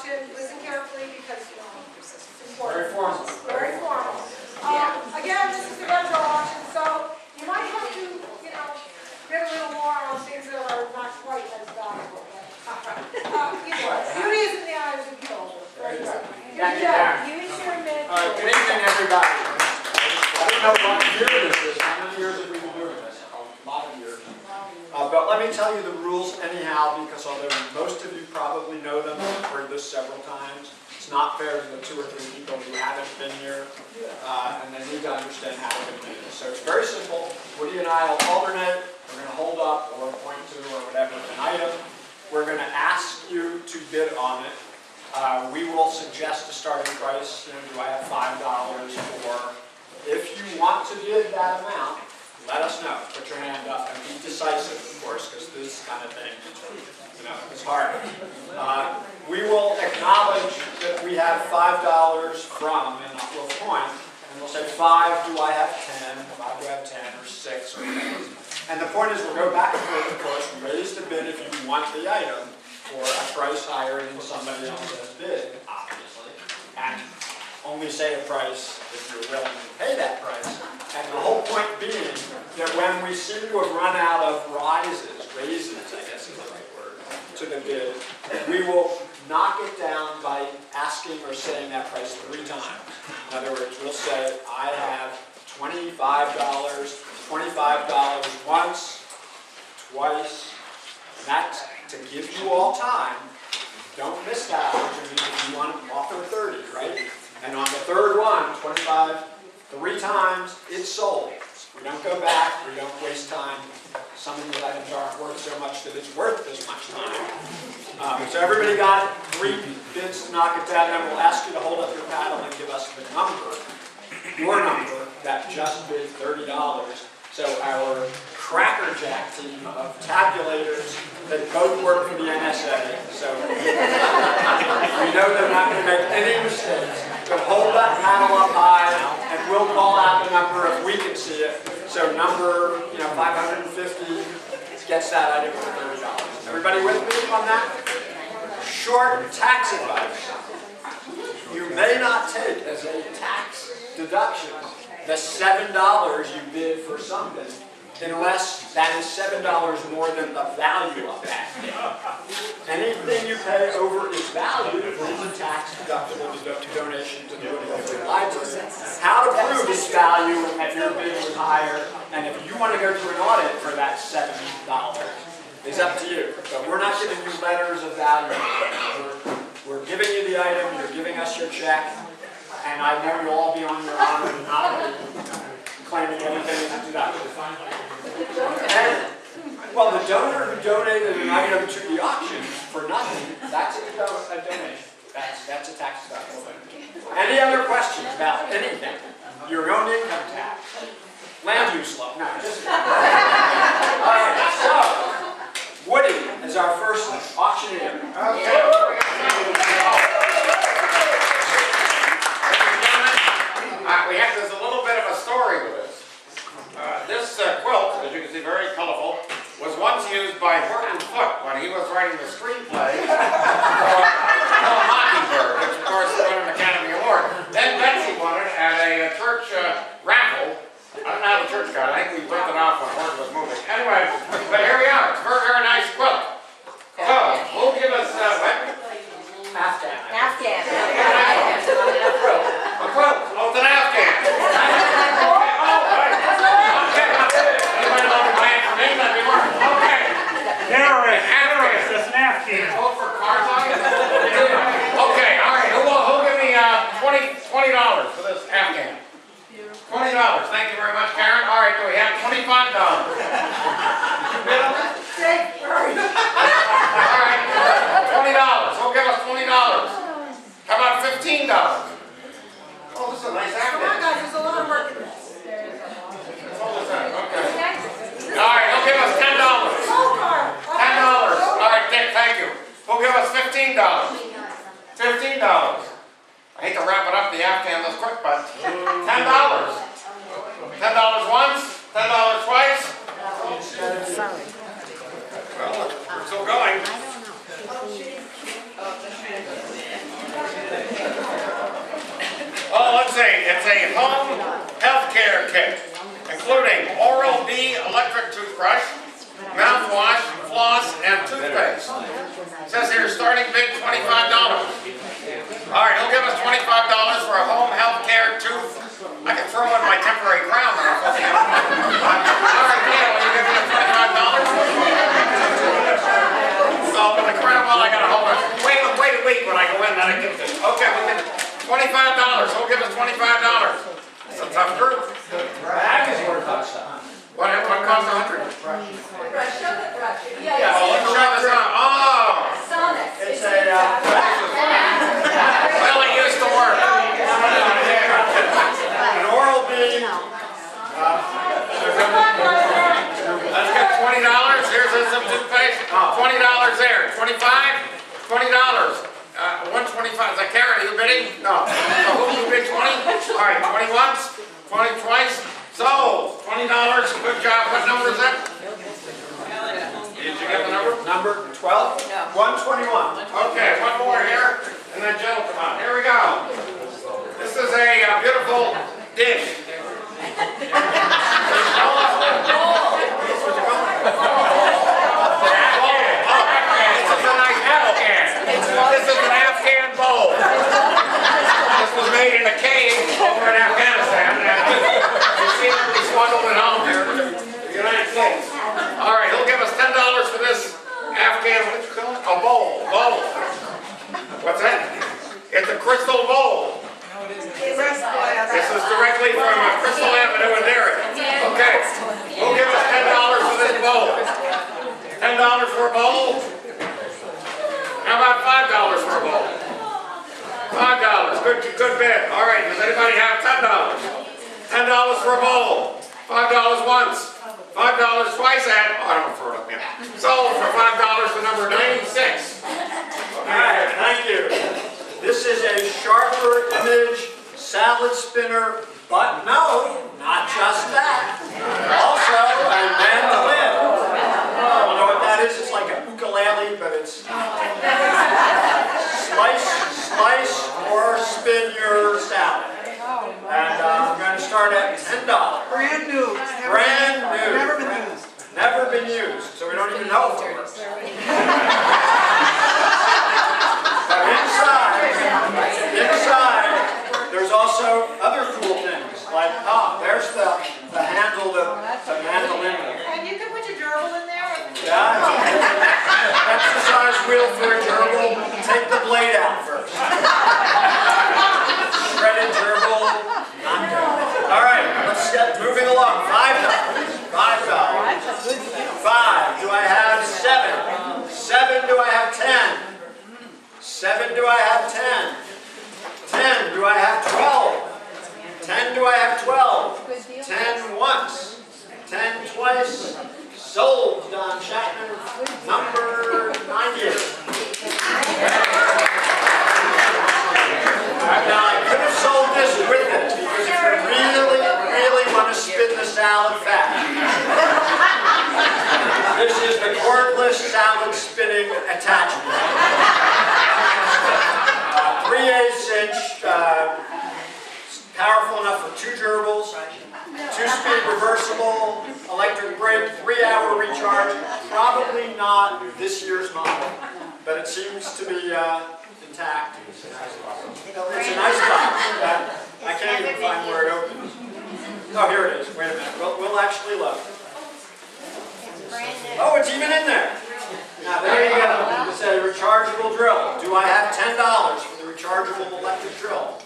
auction. Listen carefully because, you know, it's important. Very formal. Very formal. Again, this is the rental auction, so you might have to, you know, bid a little more on things that are not quite as valuable. Beauty is in the eyes of the beholder. Thank you, Good job. Karen. You and Chairman. All right, good evening, everybody. I don't know what year this is. How many years have we been doing this? A lot of years. But let me tell you the rules anyhow, because although most of you probably know them, I've heard this several times, it's not fair to the 2 or 3 people who haven't been here, and they need to understand how to do this. So it's very simple. Woody and I will alternate. We're going to hold up or point to or whatever an item. We're going to ask you to bid on it. We will suggest a starting price. You know, do I have $5? Or if you want to bid that amount, let us know. Put your hand up and be decisive, of course, because this kind of thing, you know, it's hard. We will acknowledge that we have $5 from, and we'll point, and we'll say 5. Do I have 10? 5. Do I have 10 or 6 or whatever? And the point is, we'll go back and forth, of course, raise the bid if you want the item for a price higher than somebody else's bid, obviously, and only say a price if you're willing to pay that price. And the whole point being that when we seem to have run out of raises, I guess is the right word, to the bid, we will knock it down by asking or saying that price 3 times. In other words, we'll say, I have $25 once, twice, and that's to give you all time. Don't miss that opportunity if you want to offer 30, right? And on the 3rd one, 25, 3 times, it's sold. We don't go back, we don't waste time. Some of these items aren't worth so much that it's worth this much time. So everybody got 3 bids to knock it down, and we'll ask you to hold up your paddle and give us the number, your number, that just bid $30. So our crackerjack team of tabulators that both work for the NSA, so we know they're not going to make any mistakes, but hold that paddle up high and we'll call out the number if we can see it. So number 550 gets that item for $30. Everybody with me on that? Short tax advice. You may not take as a tax deduction the $7 you bid for something, unless that is $7 more than the value of that. Anything you pay over its value is a tax deductible donation to the Whipple Library. How to prove its value if your bid was higher, and if you want to go through an audit for that $7 is up to you. But we're not giving you letters of value. We're giving you the item, you're giving us your check, and I know you'll all be on your honor and not be claiming anything as a deduction. And, well, the donor who donated an item to the auction for nothing, that's a donation. That's a tax deductible thing. Any other questions about anything? Your own income tax? Land use law? No, just... All right, so, Woody is our first auctioneer. Okay. There's a little bit of a story with this. This quilt, as you can see, very colorful, was once used by Horton Foote when he was writing the screenplay for Mockingbird, which of course won an Academy Award. Then Betsy won it at a church raffle. I don't know how the church got it. I think we ripped it off when Horton was moving. Anyway, but here we are. It's a very, very nice quilt. So, who'll give us what? Afghan. A quilt. Oh, it's an Afghan. Okay, all right. Who'll give me $20 for this Afghan? $20. Thank you very much, Karen. All right, do we have $25? All right, $20. Who'll give us $20? How about $15? Oh, this is a nice Afghan. Come on, guys, there's a lot of work in this. Hold this up. Okay. All right, who'll give us $10? $10. All right, Dick, thank you. Who'll give us $15? $15. I hate to wrap it up the Afghan this quick, but $10. $10 once, $10 twice. Well, we're still going. see, it's a home healthcare kit, including Oral-B electric toothbrush, mouthwash, floss, and toothpaste. It says here, starting bid, $25. All right, he'll give us $25 for a home healthcare tooth. I can throw in my temporary crown that I'm fucking up. All right, yeah, will you give me the $25? So with the crown, well, I gotta hold it. Wait, when I go in, then I get this. Okay, we get $25. He'll give us $25. It's a tough group. Bag is worth $100. What costs $100? Brush, show the brush. Yeah, well, let's show this on. Oh! Sonic. It's a, Well, it used to work. an Oral-B, Let's get $20. Here's some toothpaste. $20 there. $25. $20. 125. Is that Karen? Are you bidding? No. So who you bid 20? All right, 20 once, 20 twice. So $20. Good job. What number is that? Did you get the number? number 12, 121. Okay, one more here, and then Joe, come on. Here we go. This is a beautiful dish. This is an Afghan bowl. This was made in a cave over in Afghanistan. You see them, they smuggled it home here to the United States. All right, he'll give us $10 for this Afghan, what you call it? A bowl. What's that? It's a crystal bowl. This is directly from Crystal Avenue in Derry. Okay, we'll give us $10 for this bowl. $10 for a bowl? How about $5 for a bowl? $5, good bid. All right, does anybody have $10? $10 for a bowl. $5 once. $5 twice at, oh, I don't throw it up yet. Sold for $5 to number 96. All right, thank you. This is a sharper image salad spinner, but no, not just that. Also, a mandolin. I don't know what that is. It's like a ukulele, but it's slice or spin your salad. And I'm going to start at $10. Brand new. Brand new. Never been used. Never been used, so we don't even know if it works. But inside, there's also other cool things, like, there's the handle, the mandolin. And you can put your gerbil in there. Yeah, exercise wheel for a gerbil. Take the blade out first. Shredded gerbil, not good. All right, let's get moving along. $5. $5. Do I have 7? 7. Do I have 10? 7. Do I have 10? 10. Do I have 12? 10. Do I have 12? 10 once. 10 twice. Sold, Don Chapman. Number 90. Now, I could have sold this with it, because if you really want to spin the salad fast. This is the cordless salad spinning attachment. 3/8 inch, powerful enough for 2 gerbils, 2-speed reversible, electric brake, 3-hour recharge. Probably not this year's model, but it seems to be intact. It's a nice box. I can't even find where it opens. Oh, here it is. Wait a minute. We'll actually look. Oh, it's even in there. Now, there you go. It's a rechargeable drill. Do I have $10 for the rechargeable electric drill?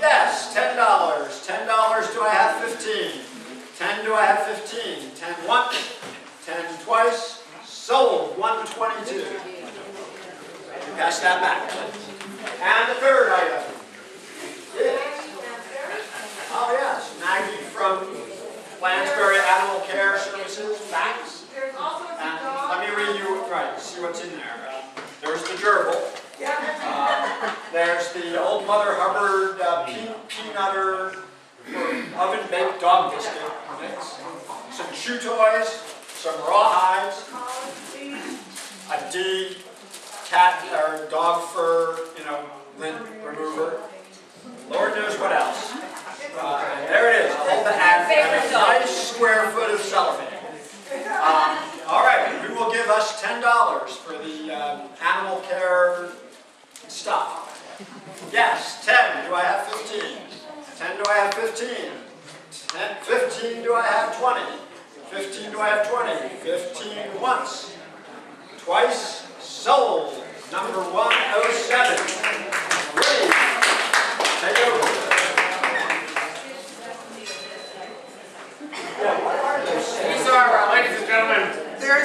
Yes, $10. $10. Do I have 15? 10. Do I have 15? 10 once. 10 twice. Sold. 122. Pass that back. And the third item is, oh yes, Maggie from Lansbury Animal Care Services, facts. There's also a And dog. let me read you, right, see what's in there. There's the gerbil. There's the old Mother Hubbard peanutter oven-baked dog biscuit mix. Some chew toys, some rawhides, a D cat or dog fur, lint remover. Lord knows what else. There it is, and a nice square foot of cellophane. All right, who will give us $10 for the animal care stuff? Yes, 10. Do I have 15? 10. Do I have 15? 10, 15. Do I have 20? 15. Do I have 20? 15 once. Twice. Sold. Number 107. Please take over. These are, ladies and gentlemen, these are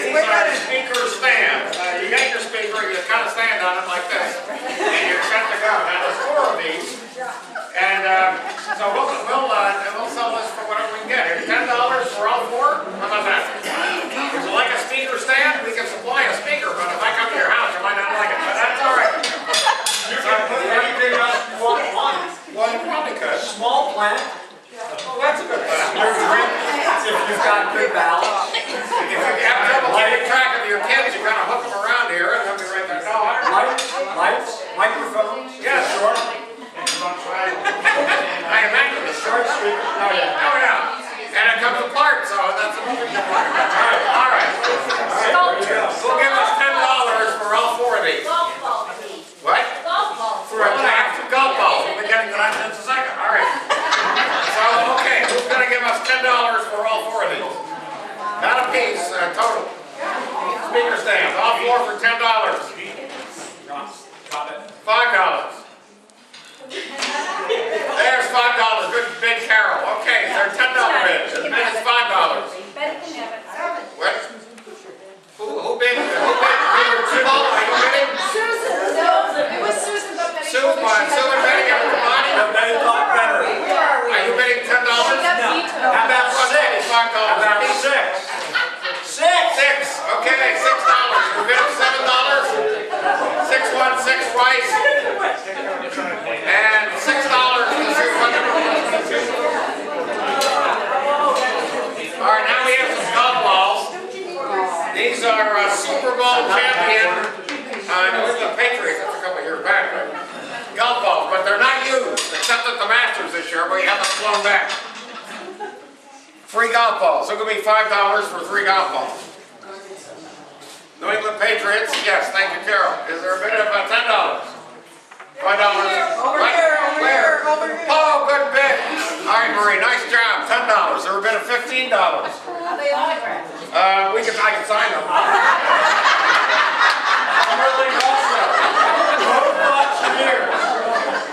speaker stands. You get your speaker, you kind of stand on it like this, and you're set to go. Now there's 4 of these, and so we'll sell this for whatever we can get. Here's $10 for all 4. How about that? Would you like a speaker stand? We can supply a speaker, but if I come to your house, you might not like it. But that's all right. You can put anything else you want on. Well, you probably could. Small plant. Oh, that's a good plan. Your drink, if you've got good balance. If you have trouble keeping track of your kids, you kind of hook them around here and they'll be right there. No, Lights, microphones. Yes. Short. I imagine the Short speaker. Oh yeah. Oh yeah. And it comes apart, so that's a moving apart. All right. We'll give us $10 for all 4 of these. Golf ball, please. What? Golf ball. For a half of golf balls. We'll be getting to that in just a second. All right. So, okay, who's going to give us $10 for all 4 of these? Not a piece, total. Speaker stands, all 4 for $10. Got it. $5. There's $5. Good big Carol. Okay, they're $10 bids. This bid is $5. Betty can have it. What? Who bid? Paul, are you bidding? Susan. No, it was Susan, but Betty. Sue, Sue and Betty everybody? Betty thought better. Are you bidding $10? How about 6? $5. How about 6? 6? 6. Okay, $6. We bid $7. 6 once, 6 twice. And $6 to Sue. All right, now we have some golf balls. These are Super Bowl champion New England Patriots. That's a couple of years back, right? Golf balls, but they're not used, except at the Masters this year, but we have them flown back. Free golf balls. So it could be $5 for 3 golf balls. New England Patriots, yes, thank you, Carol. Is there a bid of $10? $5. Over here. Oh, good bid. All right, Marie, nice job. $10. Is there a bid of $15? Are they autographed? I can sign them. Sterling also. Both lots of years.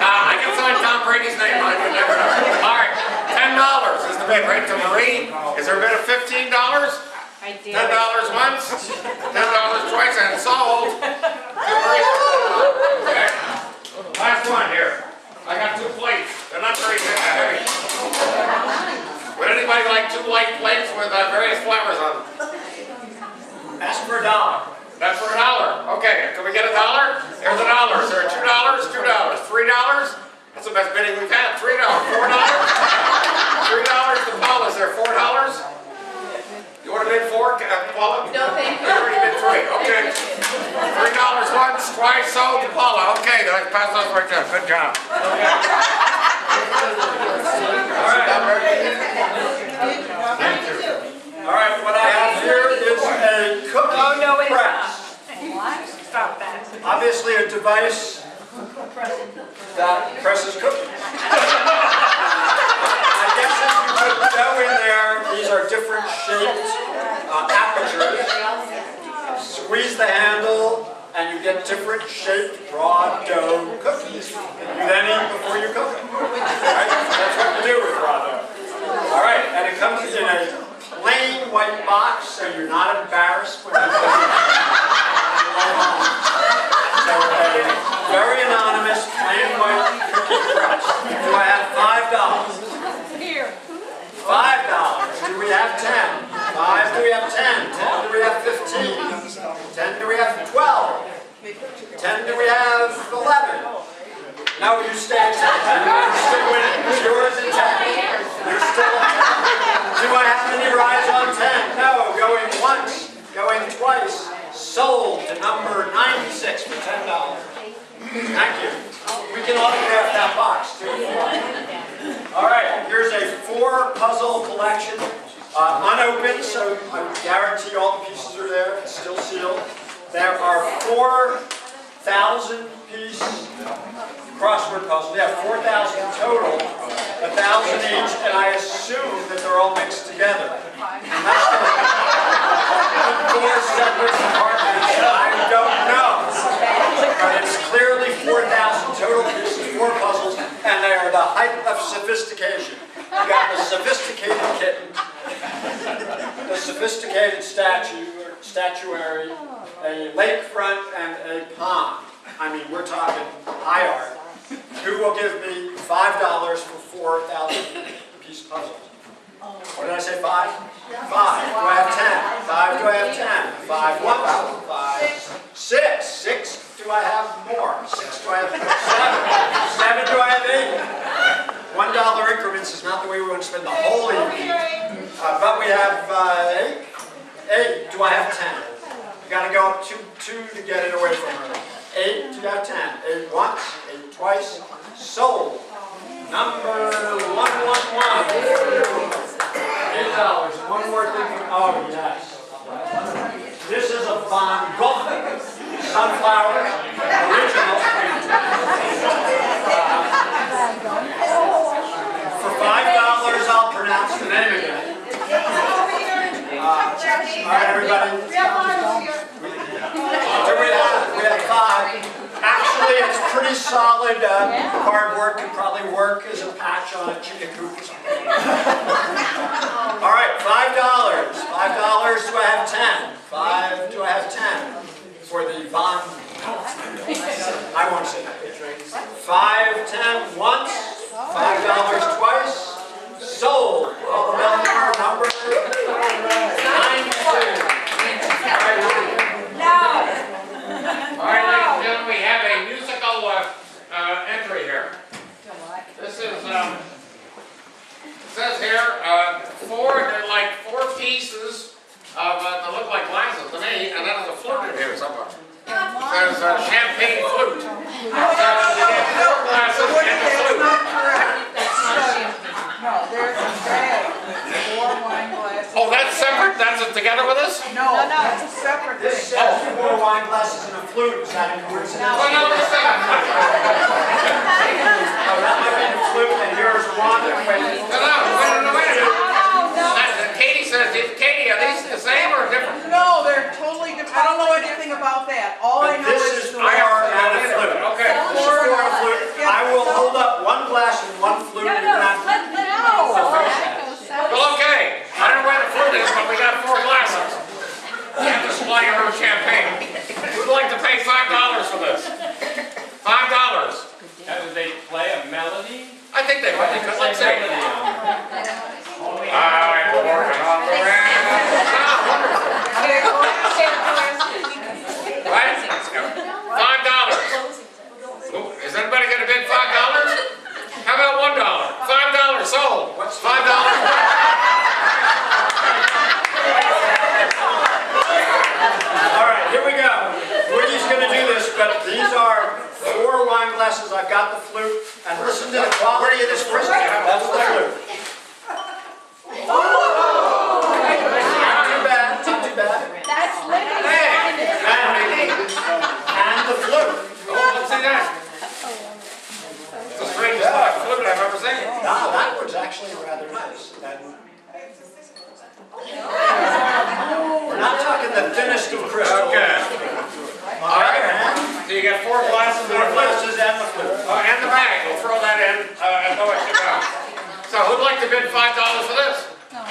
I can sign Tom Brady's name on it. You never know. All right, $10 is the bid, right to Marie. Is there a bid of $15? I did. $10 once, $10 twice, and sold. To Marie. Okay. Last one here. I got 2 plates. They're not very heavy. Would anybody like 2 light plates with various flowers on them? Ask for $1. That's for $1. Okay, can we get $1? There's $1. Is there $2? $2. $3? That's the best bidding we've had. $3. $4? $3 to Paul. Is there $4? You want to bid 4, Paula? No, thank you. You already bid 3. Okay. $3 once, twice, sold to Paula. Okay, then pass those right there. Good job. All right, what I have here is a cookie press. Stop that. Obviously a device that presses cookies. I guess if you put dough in there, these are different shaped apertures. Squeeze the handle and you get different shaped raw dough cookies. You then eat before you cook them. Right? That's what you do with raw dough. All right, and it comes in a plain white box, so you're not embarrassed when you go home. So a very anonymous, plain white cookie press. Do I have $5? Here. $5. Do we have 10? 5. Do we have 10? 10. Do we have 15? 10. Do we have 12? 10. Do we have 11? No, you stay at 10. You're still winning. It's yours at 10. You're still at 10. Do I have any rides on 10? No. Going once. Going twice. Sold to number 96 for $10. Thank you. can autograph that box too. All right, here's a 4 puzzle collection, unopened, so I guarantee all the pieces are there. It's still sealed. There are 4,000 piece crossword puzzles. We have 4,000 total, 1,000 each, and I assume that they're all mixed together. And that's 4 separate compartments. I don't know. But it's clearly 4,000 total pieces, 4 puzzles, and they are the height of sophistication. You got the sophisticated kitten, the sophisticated statuary, a lakefront, and a pond. I mean, we're talking high art. Who will give me $5 for 4,000 piece puzzles? What did I say, 5? 5. Do I have 10? 5. Do I have 10? 5 once. 5. 6. 6. Do I have more? 6. Do I have 7? 7. Do I have 8? $1 increments is not the way we want to spend the whole evening. But we have 8. 8. Do I have 10? You got to go up 2 to get it away from her. 8. Do you have 10? 8 once. 8 twice. Sold. Number 111. $8. And one more thing. Oh yes. This is a Van Gogh sunflower original. For $5, I'll pronounce the name again. All right, everybody. We have 5. Actually, it's pretty solid cardboard. Could probably work as a patch on a chicken coop or something. All right, $5. $5. Do I have 10? 5. Do I have 10 for the bond? I won't say that. 5, 10 once. $5 twice. Sold. Well, number 92. All right, ladies and gentlemen, we have a musical entry here. This is, it says here, they're like 4 pieces of, that look like glasses to me, and then there's a flute in here somewhere. There's a champagne flute. So you get 4 glasses and a flute. No, there's a bag, 4 wine glasses. Oh, that's separate? That's it together with this? No, it's a separate This thing. says 4 wine glasses and a flute. Is that a coincidence? Well, no, let's see. Oh, that might be the flute, and here's one. No, wait a minute. Katie says, Katie, are these the same or different? No, they're totally different. I don't know anything about that. All I But know this is is the four way. and a flute. Okay. This is 4 and a flute. I will hold up 1 glass and 1 flute. You can have- Well, okay. I don't know where the flute is, but we got 4 glasses. You have to supply your own champagne. Who'd like to pay $5 for this? $5. Did they play a melody? I think they might. Let's see. Melody on I'm working on the rain. Right? $5. Ooh, is anybody going to bid $5? How about $1? $5 sold. What's $5? All right, here we go. Woody's going to do this, but these are 4 wine glasses. I've got the flute, and listen to the quality of this flute. That's the flute. Not too bad, not too bad. Hey! And the flute. Oh, let's see that. It's the strangest flute I've ever seen. Ah, that one's actually rather nice. We're not talking the thinnest of crystal. Okay. All right, So you got 4 glasses and 4 a flute. glasses and the flute. And the bag. We'll throw that in and know it should go. So who'd like to bid $5 for this? No.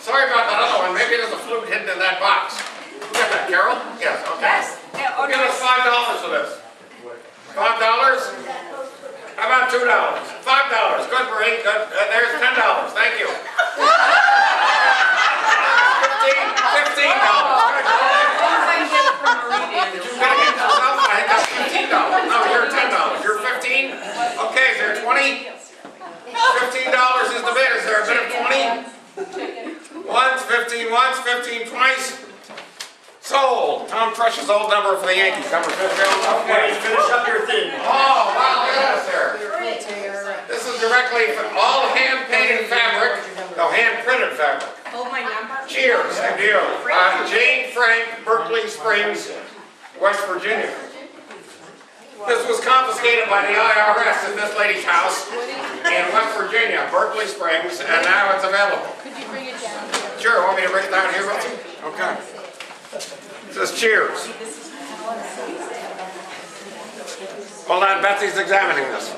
Sorry about that other one. Maybe there's a flute hidden in that box. Who got that, Carol? Yes, okay. Who give us $5 for this? $5? How about $2? $5. Good, Marie. Good. There's $10. Thank you. $15. Did you gotta get yourself? I think that's $15. No, you're $10. You're 15? Okay, is there 20? $15 is the bid. Is there a bid of 20? Once, 15 once, 15 twice. $16. Sold. Tom Crush's old number for the Yankees, number 50. Okay, finish up your theme. Oh, wow, look at this here. This is directly from all hand-painted fabric, no, hand-printed fabric. Hold my number. Cheers, and you. Jane Frank, Berkeley Springs, West Virginia. This was confiscated by the IRS at this lady's house in West Virginia, Berkeley Springs, and now it's available. Could you bring it down here? Sure, want me to bring it down here, Betsy? Okay. It says cheers. Hold on, Betsy's examining this.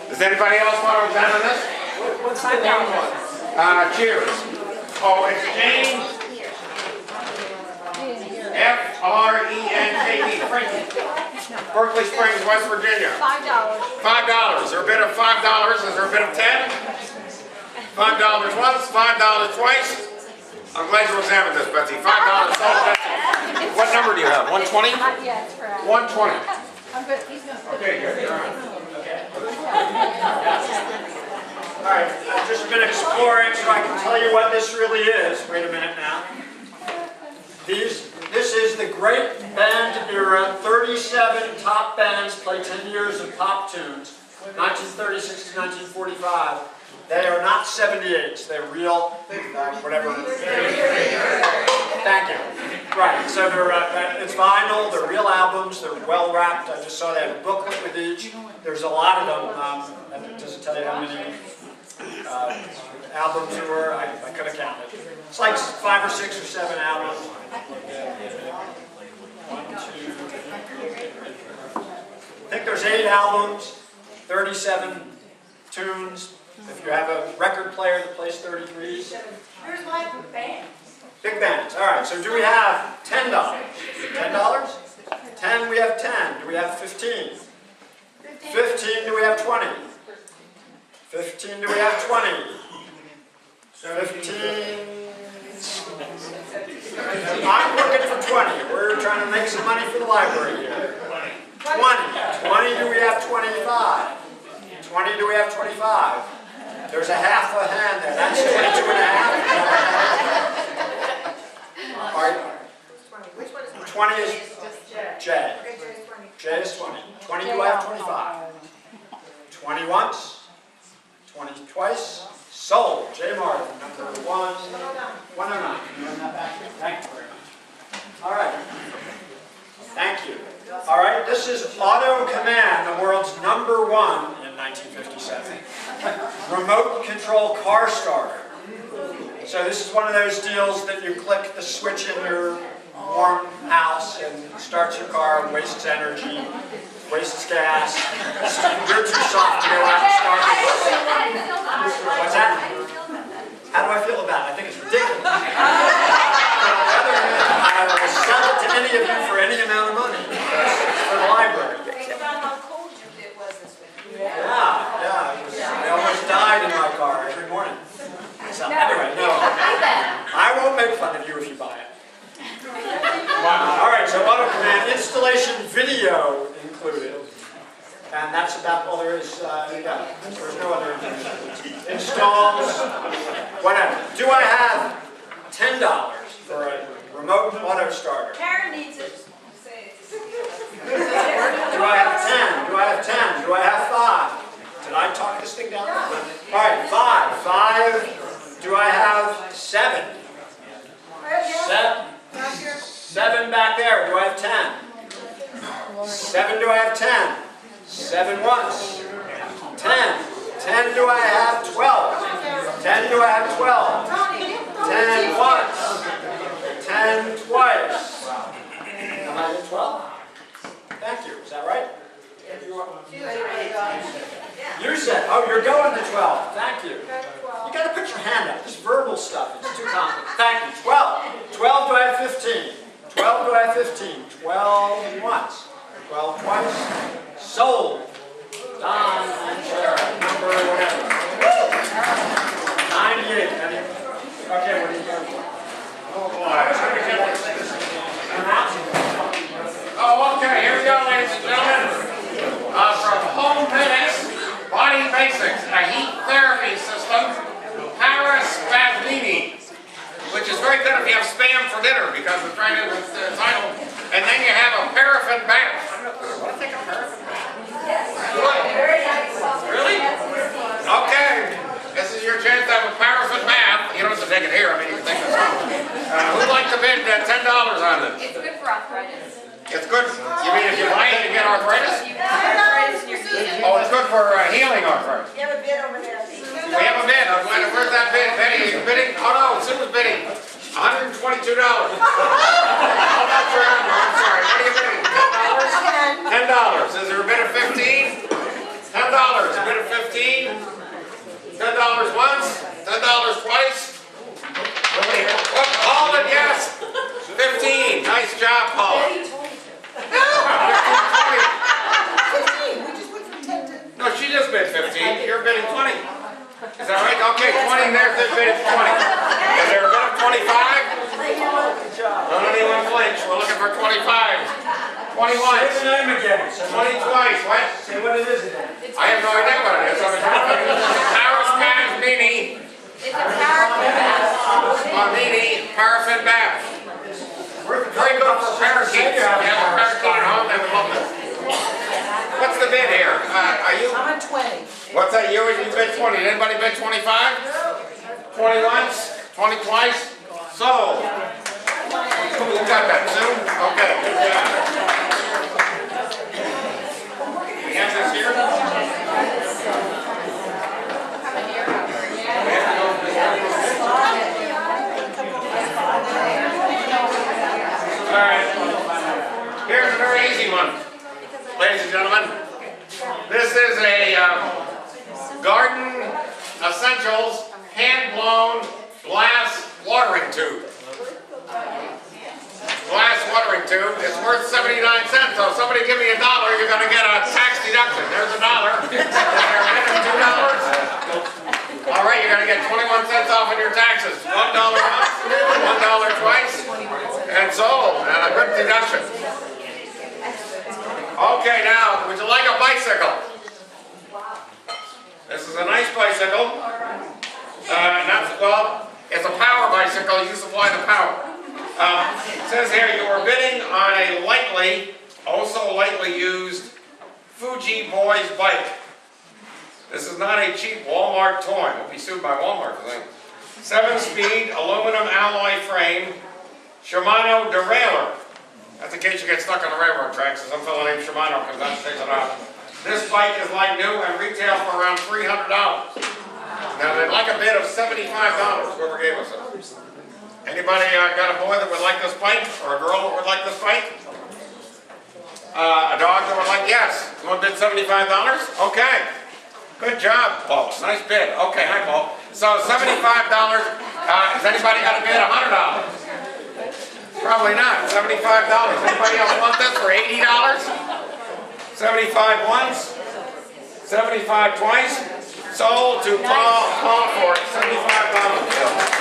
Does anybody else want to examine this? What's the name one? Cheers. Oh, it's Jane. F-R-E-N-K-E, Frankie. Berkeley Springs, West Virginia. $5. $5. Is there a bid of $5? Is there a bid of 10? $5 once, $5 twice. I'm glad you examined this, Betsy. $5 sold, Betsy. What number do you have? 120? Yeah, it's correct. 120. I'm good. He's gonna put Okay, good. All right. All right, I've just been exploring so I can tell you what this really is. Wait a minute now. This is the great band era. 37 top bands play 10 years of pop tunes, 1936 to 1945. They are not 78s. They're real, whatever. Thank you. Right, so it's vinyl, they're real albums, they're well wrapped. I just saw they had a booklet with each. There's a lot of them. It doesn't tell you how many albums there were. I could have counted. It's like 5 or 6 or 7 albums. 1, 2, I think there's 8 albums, 37 tunes. If you have a record player that plays 33s. Here's my band. Big bands. All right, so do we have $10? $10? 10, we have 10. Do we have 15? 15, do we have 20? 15, do we have 20? 15. I'm looking for 20. We're trying to make some money for the library here. 20. 20, do we have 25? 20, do we have 25? There's a half a hand there. That's 22 and a half. All right. Which one is mine? 20 is J. Okay, Jay's 20. J is 20. 20, do I have 25? 20 once. 20 twice. Sold. J. Martin, number 109. You run that back here. Thank you very much. All right. Thank you. All right, this is Auto Command, the world's number 1 in 1957. Remote control car starter. So this is one of those deals that you click the switch in your warm house and starts your car and wastes energy, wastes gas. You're too soft to go out and start it. What's that? How do I feel about it? I think it's ridiculous. I will sell it to any of you for any amount of money. For the library. Think about how cold it was this winter. Yeah. I almost died in my car every morning. So anyway, no. I won't make fun of you if you buy it. All right, so Auto Command installation video included. And that's about all there is. There's no other installs, whatever. Do I have $10 for a remote auto starter? Karen needs it. Do I have 10? Do I have 10? Do I have 5? Did I talk this thing down? All right, 5. 5. Do I have 7? 7 back there. Do I have 10? 7. Do I have 10? 7 once. 10. 10. Do I have 12? 10. Do I have 12? 10 once. 10 twice. Am I at 12? Thank you. Is that right? You said, oh, you're going to 12. Thank you. You got to put your hand up. This verbal stuff, it's too complicated. Thank you. 12. 12, do I have 15? 12, do I have 15? 12 once. 12 twice. Sold. Don and Sharon. Number whatever. 98. Okay, what are you going for? Oh boy. Oh, okay, here we go, ladies and gentlemen. From Home Medics, Body Basics, a heat therapy system, Paris Badlini. right in the title. And then you have a paraffin bath. Want to take a paraffin bath? Really? Okay. This is your chance to have a paraffin bath. You don't have to take it here. I mean, you can take this home. Who'd like to bid $10 on this? It's good for arthritis. It's good. You mean if you buy it, you get arthritis? You have arthritis in your knee. Oh, it's good for healing arthritis. You have a bid over there. We have a bid. Where's that bid? Betty, are you bidding? Oh no, Sue was bidding. $122. How much for I'm sorry. What are you bidding? $10. Is there a bid of 15? $10. A bid of 15? $10 once? $10 twice? Paul and yes. 15. Nice job, Paul. 15, 20. No, she just bid 15. You're bidding 20. Is that right? Okay, 20 there, they bid 20. Is there a bid of 25? Don't anyone flinch. We're looking for 25. 21. Say the name again. 20 twice. What? Say what it is again. I have no idea what it is. Paris Bath Mini. It's a paraffin bath. Mini paraffin bath. Very good for parakeets. If you have a parakeet at home, they would love this. What's the bid here? Are you? I'm at 20. What's that? You bid 20. Did anybody bid 25? 20 once? 20 twice? So, who got that? Sue? Okay, good job. We have this here? All right. Here's a very easy one, ladies and gentlemen. This is a Garden Essentials hand-blown glass watering tube. Glass watering tube is worth 79 cents. So if somebody give me $1, you're going to get a tax deduction. There's $1. $2. All right, you're going to get 21 cents off on your taxes. $1 once, $1 twice, and sold. And a good deduction. Okay, now, would you like a bicycle? This is a nice bicycle. Well, it's a power bicycle. You supply the power. It says here you are bidding on a lightly, also lightly used Fuji Boys bike. This is not a cheap Walmart toy. We'll be sued by Walmart for that. 7-speed aluminum alloy frame, Shimano derailleur. That's in case you get stuck on the railroad tracks, and some fellow named Shimano comes out and takes it out. This bike is like new and retails for around $300. Now they'd like a bid of $75, whoever gave us it. Anybody got a boy that would like this bike, or a girl that would like this bike? A dog that would like, yes. You want to bid $75? Okay. Good job, Paul. Nice bid. Okay, hi, Paul. So $75. Has anybody got a bid of $100? Probably not. $75. Anybody else want this for $80? 75 once, 75 twice. Sold to Paul for $75.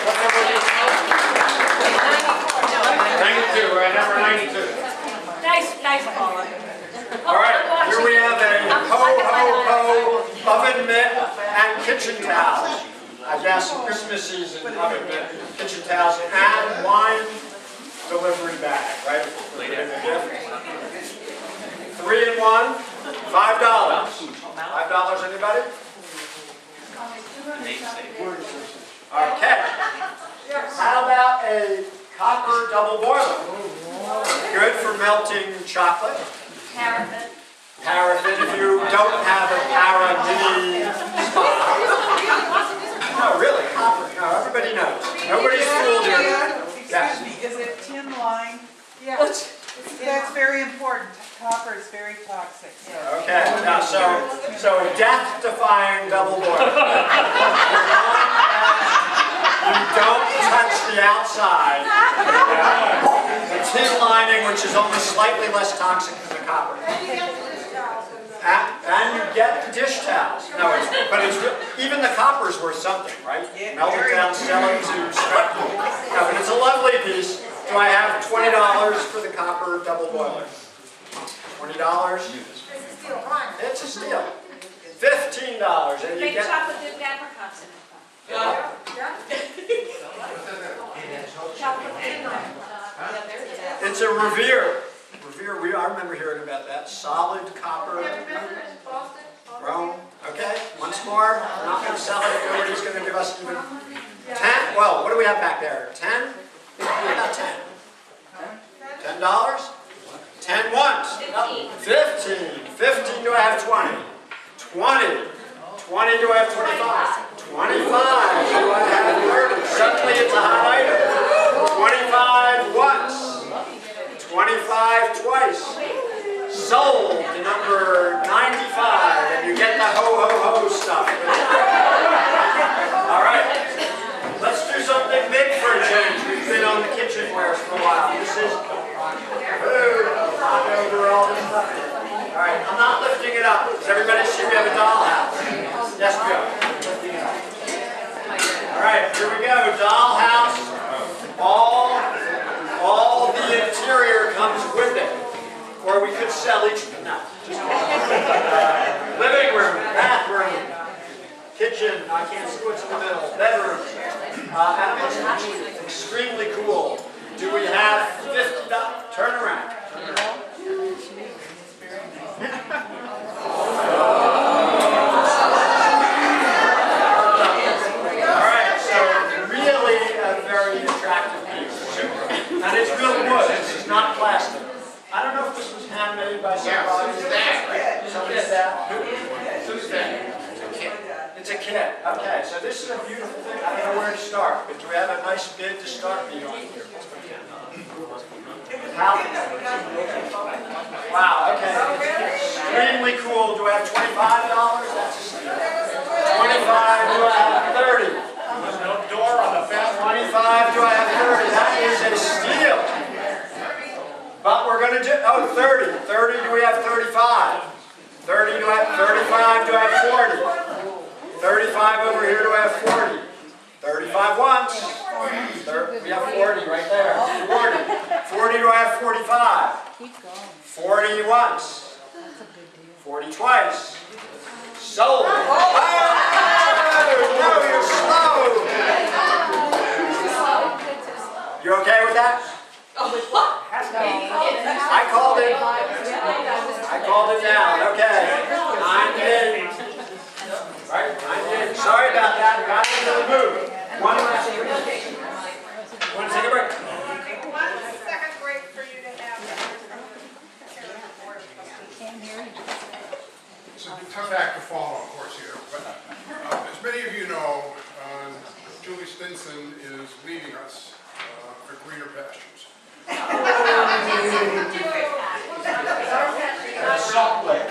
What number is it? 92, right? Number 92. Nice, Paula. All right, here we have a ho oven mitt and kitchen towels. I guess Christmas season oven mitt, kitchen towels, and wine delivery bag, right? 3 in 1, $5. $5, anybody? Okay. How about a copper double boiler? Good for melting chocolate. Paraffin. Paraffin if you don't have a para-mini spot. No, really, copper. No, everybody knows. Nobody's fooled here. Yes. Is it tin line? Yes. That's very important. Copper is very toxic. Okay, now so a death-defying double boiler. You don't touch the outside. The tin lining, which is only slightly less toxic than the copper. And you get the dish towels. No, but even the copper's worth something, right? Melt it down, sell it to scrap. No, but it's a lovely piece. Do I have $20 for the copper double boiler? $20? It's a steal. $15, and you Make get. chocolate dipped apricots in it. Yeah. Chocolate dipped. Yeah, there it is. It's a Revere. Revere, I remember hearing about that. Solid copper. Boston? Rome. Okay, once more. We're not going to sell it. Nobody's going to give us even 10. Well, what do we have back there? 10? What about 10? $10? 10 once. 15. 15, do I have 20? 20. 20, do I have 25? 25, do I have 30? Suddenly it's a hot item. 25 once. 25 twice. Sold to number 95, and you get the ho-ho-ho stuff. All right, let's do something big for a change. We've been on the kitchenwares for a while. This is food, hot over all this stuff. All right, I'm not lifting it up. Does everybody see we have a dollhouse? Yes, we are. All right, here we go. Dollhouse. All the interior comes with it. Or we could sell each, no, just living room, bathroom, kitchen, I can't see what's in the middle, bedroom. And it looks actually extremely cool. Do we have $50? Turn around. All right, so really a very attractive piece. And it's real wood, it's not plastic. I don't know if this was handmade by somebody. Somebody's that. Who's that? It's a kit. Okay, so this is a beautiful thing. I don't know where to start, but do we have a nice bid to start me on here? How? Wow, okay. Extremely cool. Do I have $25? That's a steal. 25, do I have 30? There's no door on the fence. 25, do I have 30? That is a steal. But we're going to do, 30. 30, do we have 35? 30, do I have 35? Do I have 40? 35 over here, do I have 40? 35 once. We have 40 right there. 40. 40, do I have 45? 40 once. 40 twice. Sold. Oh, no, you're slow. You okay with that? I called it. I called it down. Okay. 9 in. Right? 9 in. Sorry about that. Got into the mood. One last break. Want to take a break? 1 second break for you to have. It's a tough act to follow, of course, here, but as many of you know, Julie Stinson is leaving us for greener pastures. Salt Lake.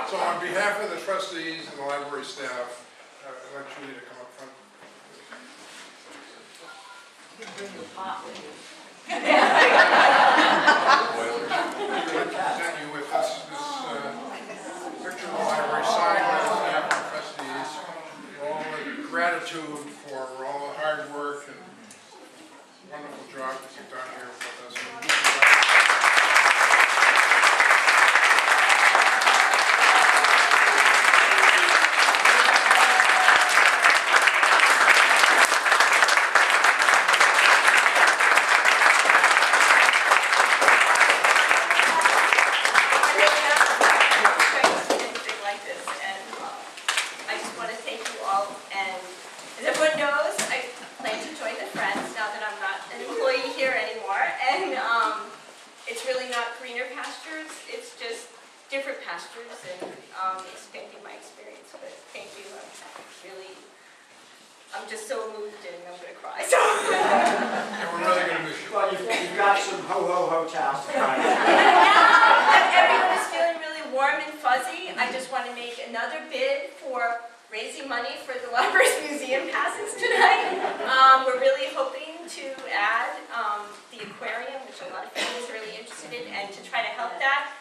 So on behalf of the trustees and the library staff, I'd like Julie to come up front. Present you with this picture of the library signed by the staff and trustees, all the gratitude for all the hard work and wonderful job that you've done here with us. different pastures and expanding my experience. But thank you. I'm just so moved and I'm going to cry. So. And we're really going to miss you. Well, you've got some ho-ho-ho towels to try. Now that everyone is feeling really warm and fuzzy, I just want to make another bid for raising money for the library's museum passes tonight. We're really hoping to add the aquarium, which a lot of families are really interested in, and to try to help that.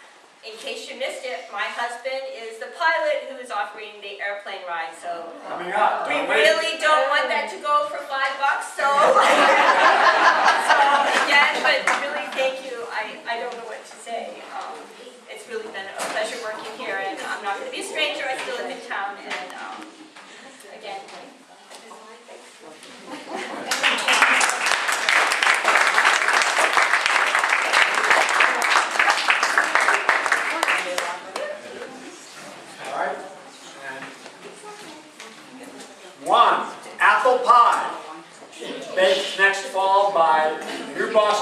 In case you missed it, my husband is the pilot who is offering the airplane ride, so Coming up. we really don't want that to go for $5, so again, but really thank you. I don't know what to say. It's really been a pleasure working here, and I'm not going to be a stranger. I still live in town, and again, thanks.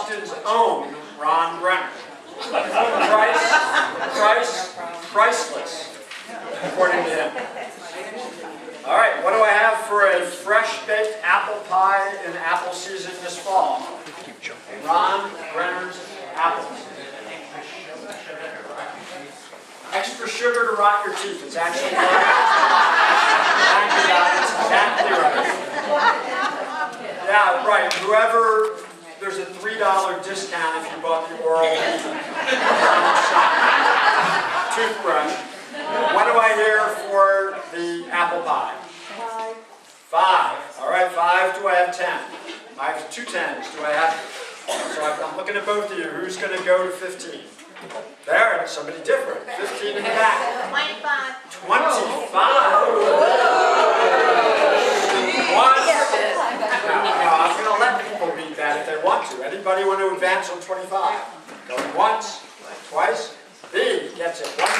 Boston's own Ron Brenner. Priceless, according to him. All right, what do I have for a fresh baked apple pie in apple season this fall? Ron Brenner's apples. Extra sugar to rot your teeth. It's actually right. It's exactly right. Yeah, right. Whoever, there's a $3 discount if you bought the oral toothbrush. What do I hear for the apple pie? 5. All right, 5. Do I have 10? I have 2 10s. Do I have? So I'm looking at both of you. Who's going to go to 15? There, somebody different. 15 in the back. 25. 25. Once. No, I'm going to let people beat that if they want to. Anybody want to advance on 25? Going once, twice. B gets it. 1 point.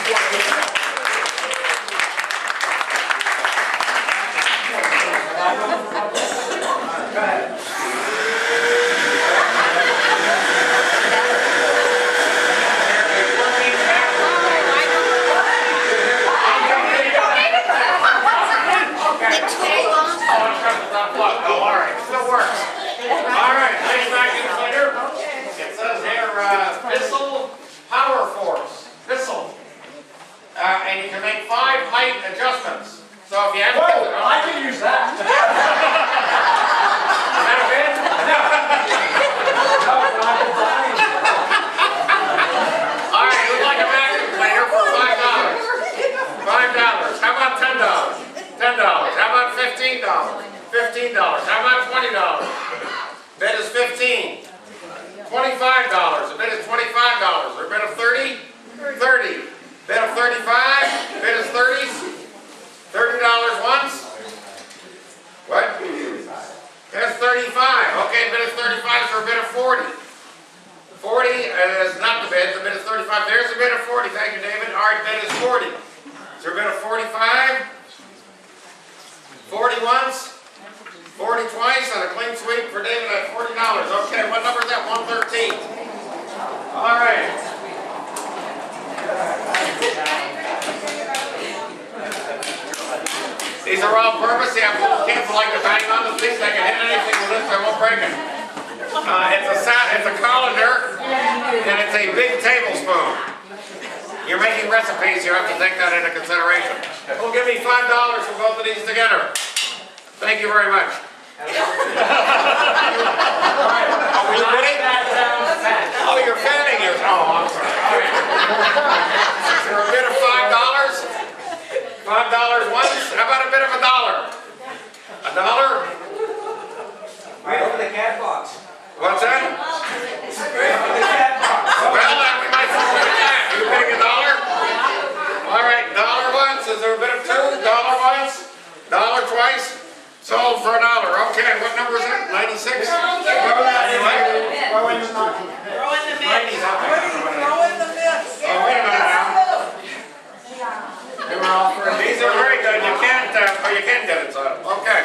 Go ahead. Oh, all right, still works. All right, nice vacuum cleaner. It says here, Whipple Power Force. Whipple. And you can make 5 height adjustments. So if you have Whoa, I can use that. Is that a bid? All right, who'd like a vacuum cleaner for $5? $5. How about $10? $10. How about $15? $15. How about $20? Bid is $15. $25. The bid is $25. Or bid of $30? $30. Bid of $35. Bid is $30. $30 once. What? That's 35. Okay, bid is 35 for a bid of 40. 40 is not the bid. The bid is 35. There's a bid of 40. Thank you, David. All right, bid is 40. Is there a bid of 45? 40 once. 40 twice, and a clean sweep for David at $40. Okay, what number is that? 113. All right. These are all purpose. You have little kids who like to bang on the things. They can hit anything with this, they won't break it. It's a colander, and it's a big tablespoon. You're making recipes, you have to take that into consideration. Well, give me $5 for both of these together. Thank you very much. Are we ready? Oh, you're fanning yours. Oh, I'm sorry. All right. Is there a bid of $5? $5 once? How about a bid of $1? $1? Right over the cat box. What's that? Right over the cat box. Well, then we might just do that. You paying $1? All right, $1 once. Is there a bid of $2? $1 once? $1 twice? Sold for $1. Okay, what number is that? 96? Throw in the mix. Throw in the mix. Oh, wait a minute now. These are very good. You can't get inside them. Okay.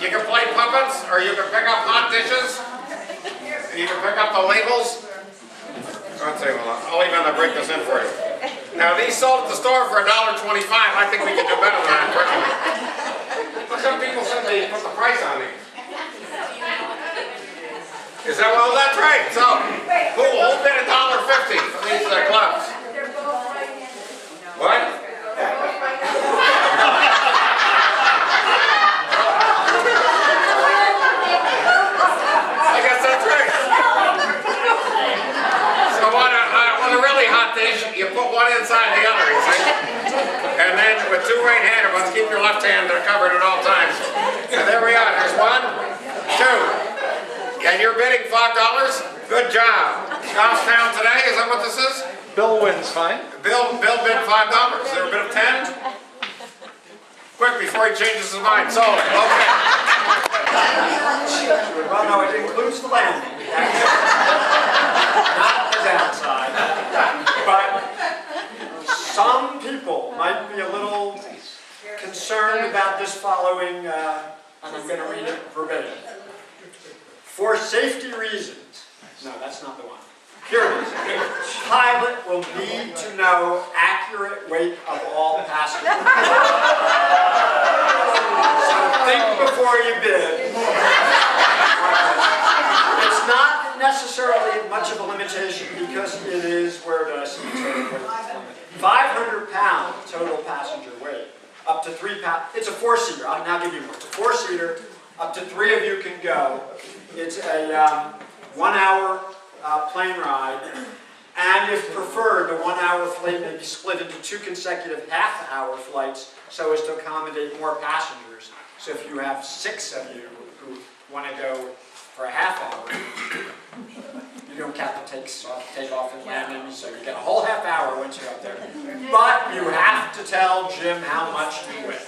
You can play puppets, or you can pick up hot dishes. You can pick up the labels. Let's see, I'll even break this in for you. Now, these sold at the store for $1.25. I think we can do better than that, personally. But some people said they put the price on these. Is that well? That's right. So, who'll bid $1.50 for these gloves? What? I guess that's right. So on a really hot dish, you put one inside the other, you see? And then with 2 right-handed ones, keep your left hand covered at all times. And there we are. There's 1, 2. And you're bidding $5? Good job. Goffstown today, is that what this is? Bill wins fine. Bill bid $5. Is there a bid of 10? Quick, before he changes his mind. Sold it. Okay. Well, no, it includes the landing. Not the downside. But some people might be a little concerned about this following, and I'm going to read it verbatim. For safety reasons, No, that's not the one. Here it is. Pilot will need to know accurate weight of all passengers. So think before you bid. It's not necessarily much of a limitation because it is, where did I see the total weight limit? 500 pound total passenger weight. Up to 3 pounds. It's a 4-seater. I'll now give you more. It's a 4-seater. Up to 3 of you can go. It's a 1-hour plane ride. And if preferred, the 1-hour flight may be split into 2 consecutive half-hour flights so as to accommodate more passengers. So if you have 6 of you who want to go for a half hour, you don't have to take off and landing, so you get a whole half hour once you're up there. But you have to tell Jim how much you win.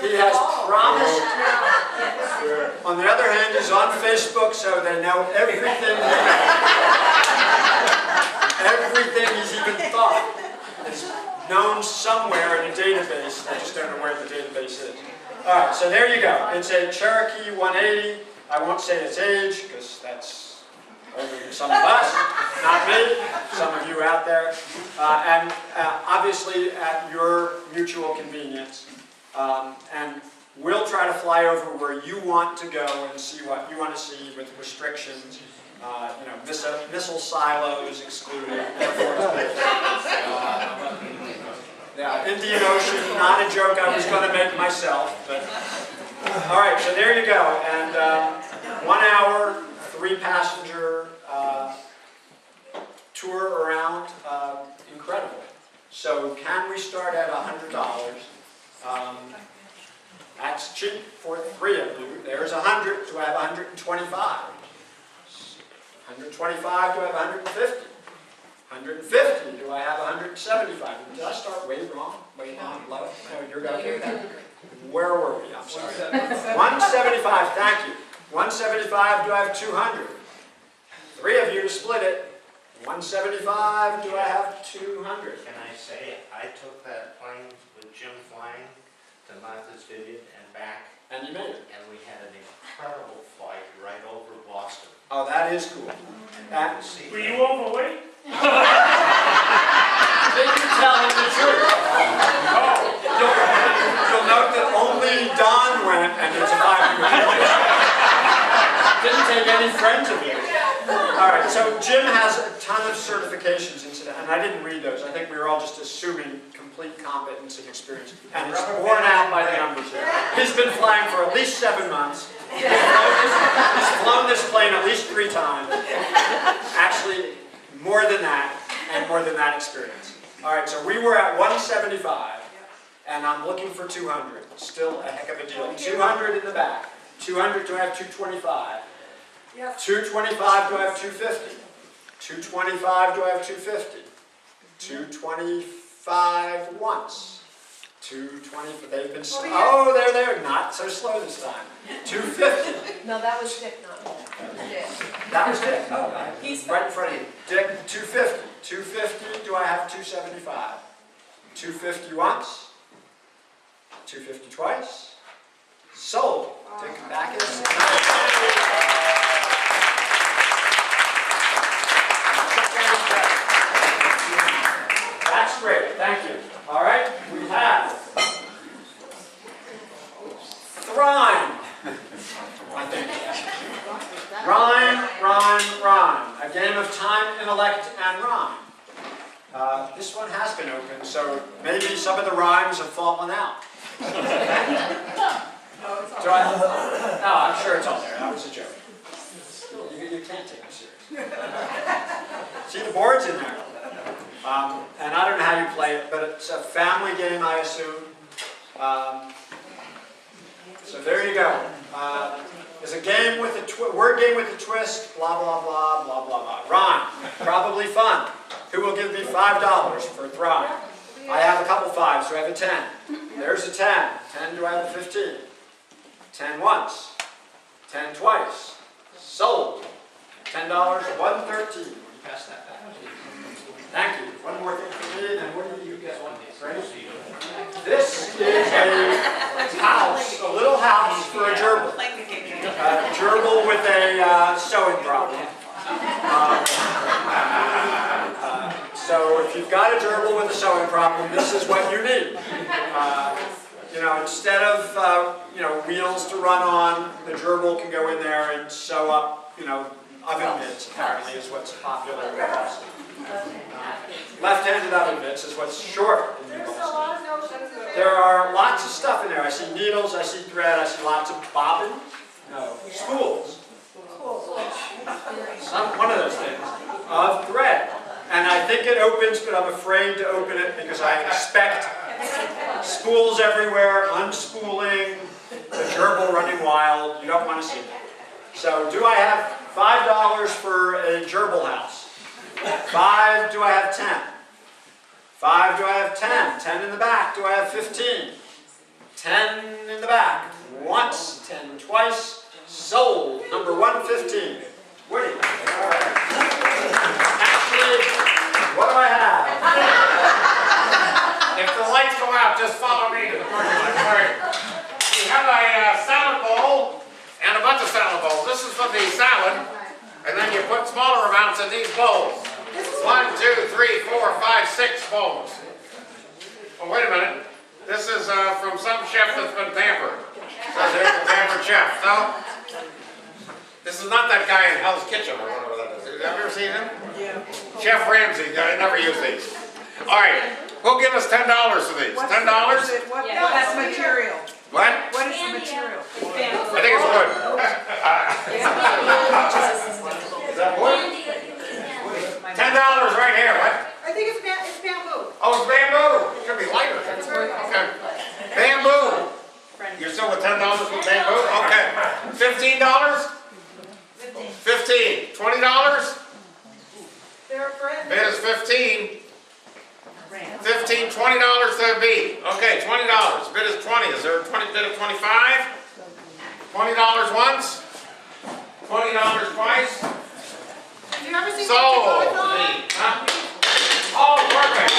He has promised. On the other hand, he's on Facebook, so they know everything. Everything he's even thought is known somewhere in a database. I just don't know where the database is. All right, so there you go. It's a Cherokee 180. I won't say its age, because that's only some of us, not me, some of you out there. And obviously at your mutual convenience. And we'll try to fly over where you want to go and see what you want to see with restrictions. You know, missile silos excluded. Yeah, Indian Ocean, not a joke I was going to make myself. But all right, so there you go. And 1 hour, 3-passenger tour around, incredible. So can we start at $100? That's cheap for 3 of you. There's 100. Do I have 125? 125. Do I have 150? 150. Do I have 175? Did I start way wrong? Way down low? No, you're okay with that. Where were we? I'm sorry. 175. Thank you. 175. Do I have 200? 3 of you to split it. 175. Do I have 200? Can I say, I took that plane with Jim flying to Martha's Vineyard and back, And you made it. and we had an incredible flight right over Boston. Oh, that is cool. That, See, Were you overweight? I think you're telling the truth. You'll note that only Don went, and there's a 500. Didn't take any friends of yours. All right, so Jim has a ton of certifications into that, and I didn't read those. I think we were all just assuming complete competence and experience, and it's borne out by the numbers here. He's been flying for at least 7 months. He's flown this plane at least 3 times. Actually, more than that, and more than that experience. All right, so we were at 175, and I'm looking for 200. Still a heck of a deal. 200 in the back. 200, do I have 225? Yes. 225, do I have 250? 225, do I have 250? 225 once. 220, they've been slow. Oh, they're there. Not so slow this time. 250. No, that was Dick, not me. That was Dick. Oh, He's right in front of you. Dick, 250. 250, do I have 275? 250 once. 250 twice. Sold. Dick back is. That's great. Thank you. All right. We have Rhyme. I think. Rhyme. A game of time, intellect, and rhyme. This one has been open, so maybe some of the rhymes have fallen out. I'm sure it's on there. That was a joke. You can't take me serious. See, the board's in there. And I don't know how you play it, but it's a family game, I assume. So there you go. It's a game with a word game with a twist. Blah blah blah blah blah blah. Rhyme. Probably fun. Who will give me $5 for rhyme? I have a couple 5s. So I have a 10. There's a 10. 10. Do I have a 15? 10 once. 10 twice. Sold. $10. 113. Pass that back. Thank you. One more thing for me, and what do you get on this? Right? This is a house, a little house for a gerbil. Gerbil with a sewing problem. So if you've got a gerbil with a sewing problem, this is what you need. You know, instead of you know, wheels to run on, the gerbil can go in there and sew up, you know, oven mitts. Apparently, is what's popular in Boston. Left-handed oven mitts is what's short in There's a Boston. lot of notions. There are lots of stuff in there. I see needles, I see thread, I see lots of bobbin. No, spools. One of those things. Of thread. And I think it opens, but I'm afraid to open it because I expect spools everywhere, unspooling, the gerbil running wild. You don't want to see that. So do I have $5 for a gerbil house? 5, do I have 10? 5, do I have 10? 10 in the back, do I have 15? 10 in the back. Once, 10 twice. Sold. Number 115. Woody. Actually, what do I have? If the lights go out, just follow me to the parking lot. All right. We have a salad bowl and a bunch of salad bowls. This is for the salad, and then you put smaller amounts in these bowls. 1, 2, 3, 4, 5, 6 bowls. Oh, wait a minute. This is from some chef that's been pampered. Says here's a pampered chef. No? This is not that guy in Hell's Kitchen or whatever that is. Have you ever seen him? Yeah. Chef Ramsay. I never use these. All right. Who'll give us $10 for these? $10? What's the material? What? What is the material? I think it's wood. Is that wood? $10 right here. What? I think it's bamboo. Oh, it's bamboo. It should be lighter. Okay. Bamboo. You're still with $10 with bamboo? Okay. $15? 15. $20? They're brand new. Bid is 15. 15, $20 to beat. Okay, $20. Bid is 20. Is there a bid of 25? $20 once? $20 twice? Have you ever seen Sold. that? Huh? Oh, perfect.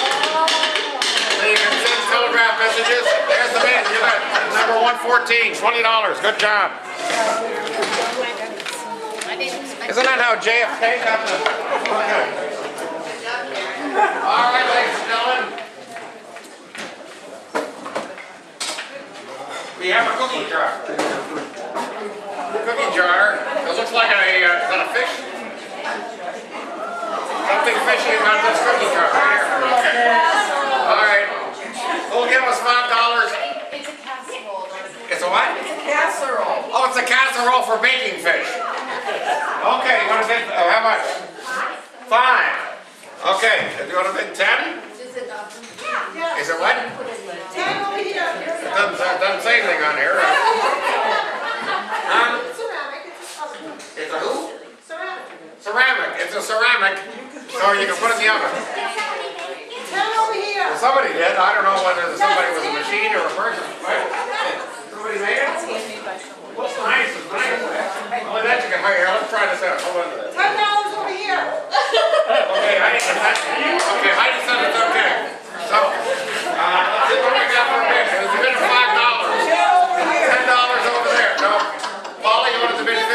So you can send telegraph messages. There's the bid. You got number 114, $20. Good job. Isn't that how JFK got the... Okay. All right, ladies and gentlemen. We have a cookie jar. Cookie jar. It looks like a, is that a fish? Something fishy about this cookie jar right here. All right. Who'll give us $5? It's a casserole. It's a what? It's a casserole. Oh, it's a casserole for baking fish. Okay, you want to bid, how much? 5. Okay, do you want to bid 10? Yeah. Is it what? 10 over here. Doesn't say anything on here. Huh? It's ceramic. It's a oven. It's a who? Ceramic. Ceramic. It's a ceramic, so you can put it in the oven. 10 over here. Well, somebody did. I don't know whether somebody was a machine or a person. What? Somebody made it? What's nice is nice. Only that you can hire. Let's try this out. Hold on to this. $10 over here. Okay, okay, Heidi said it's okay. So, let's see what we got for a bid. It's a bid of $5. $10 over there. No. Polly, you want it to bid 15? 15?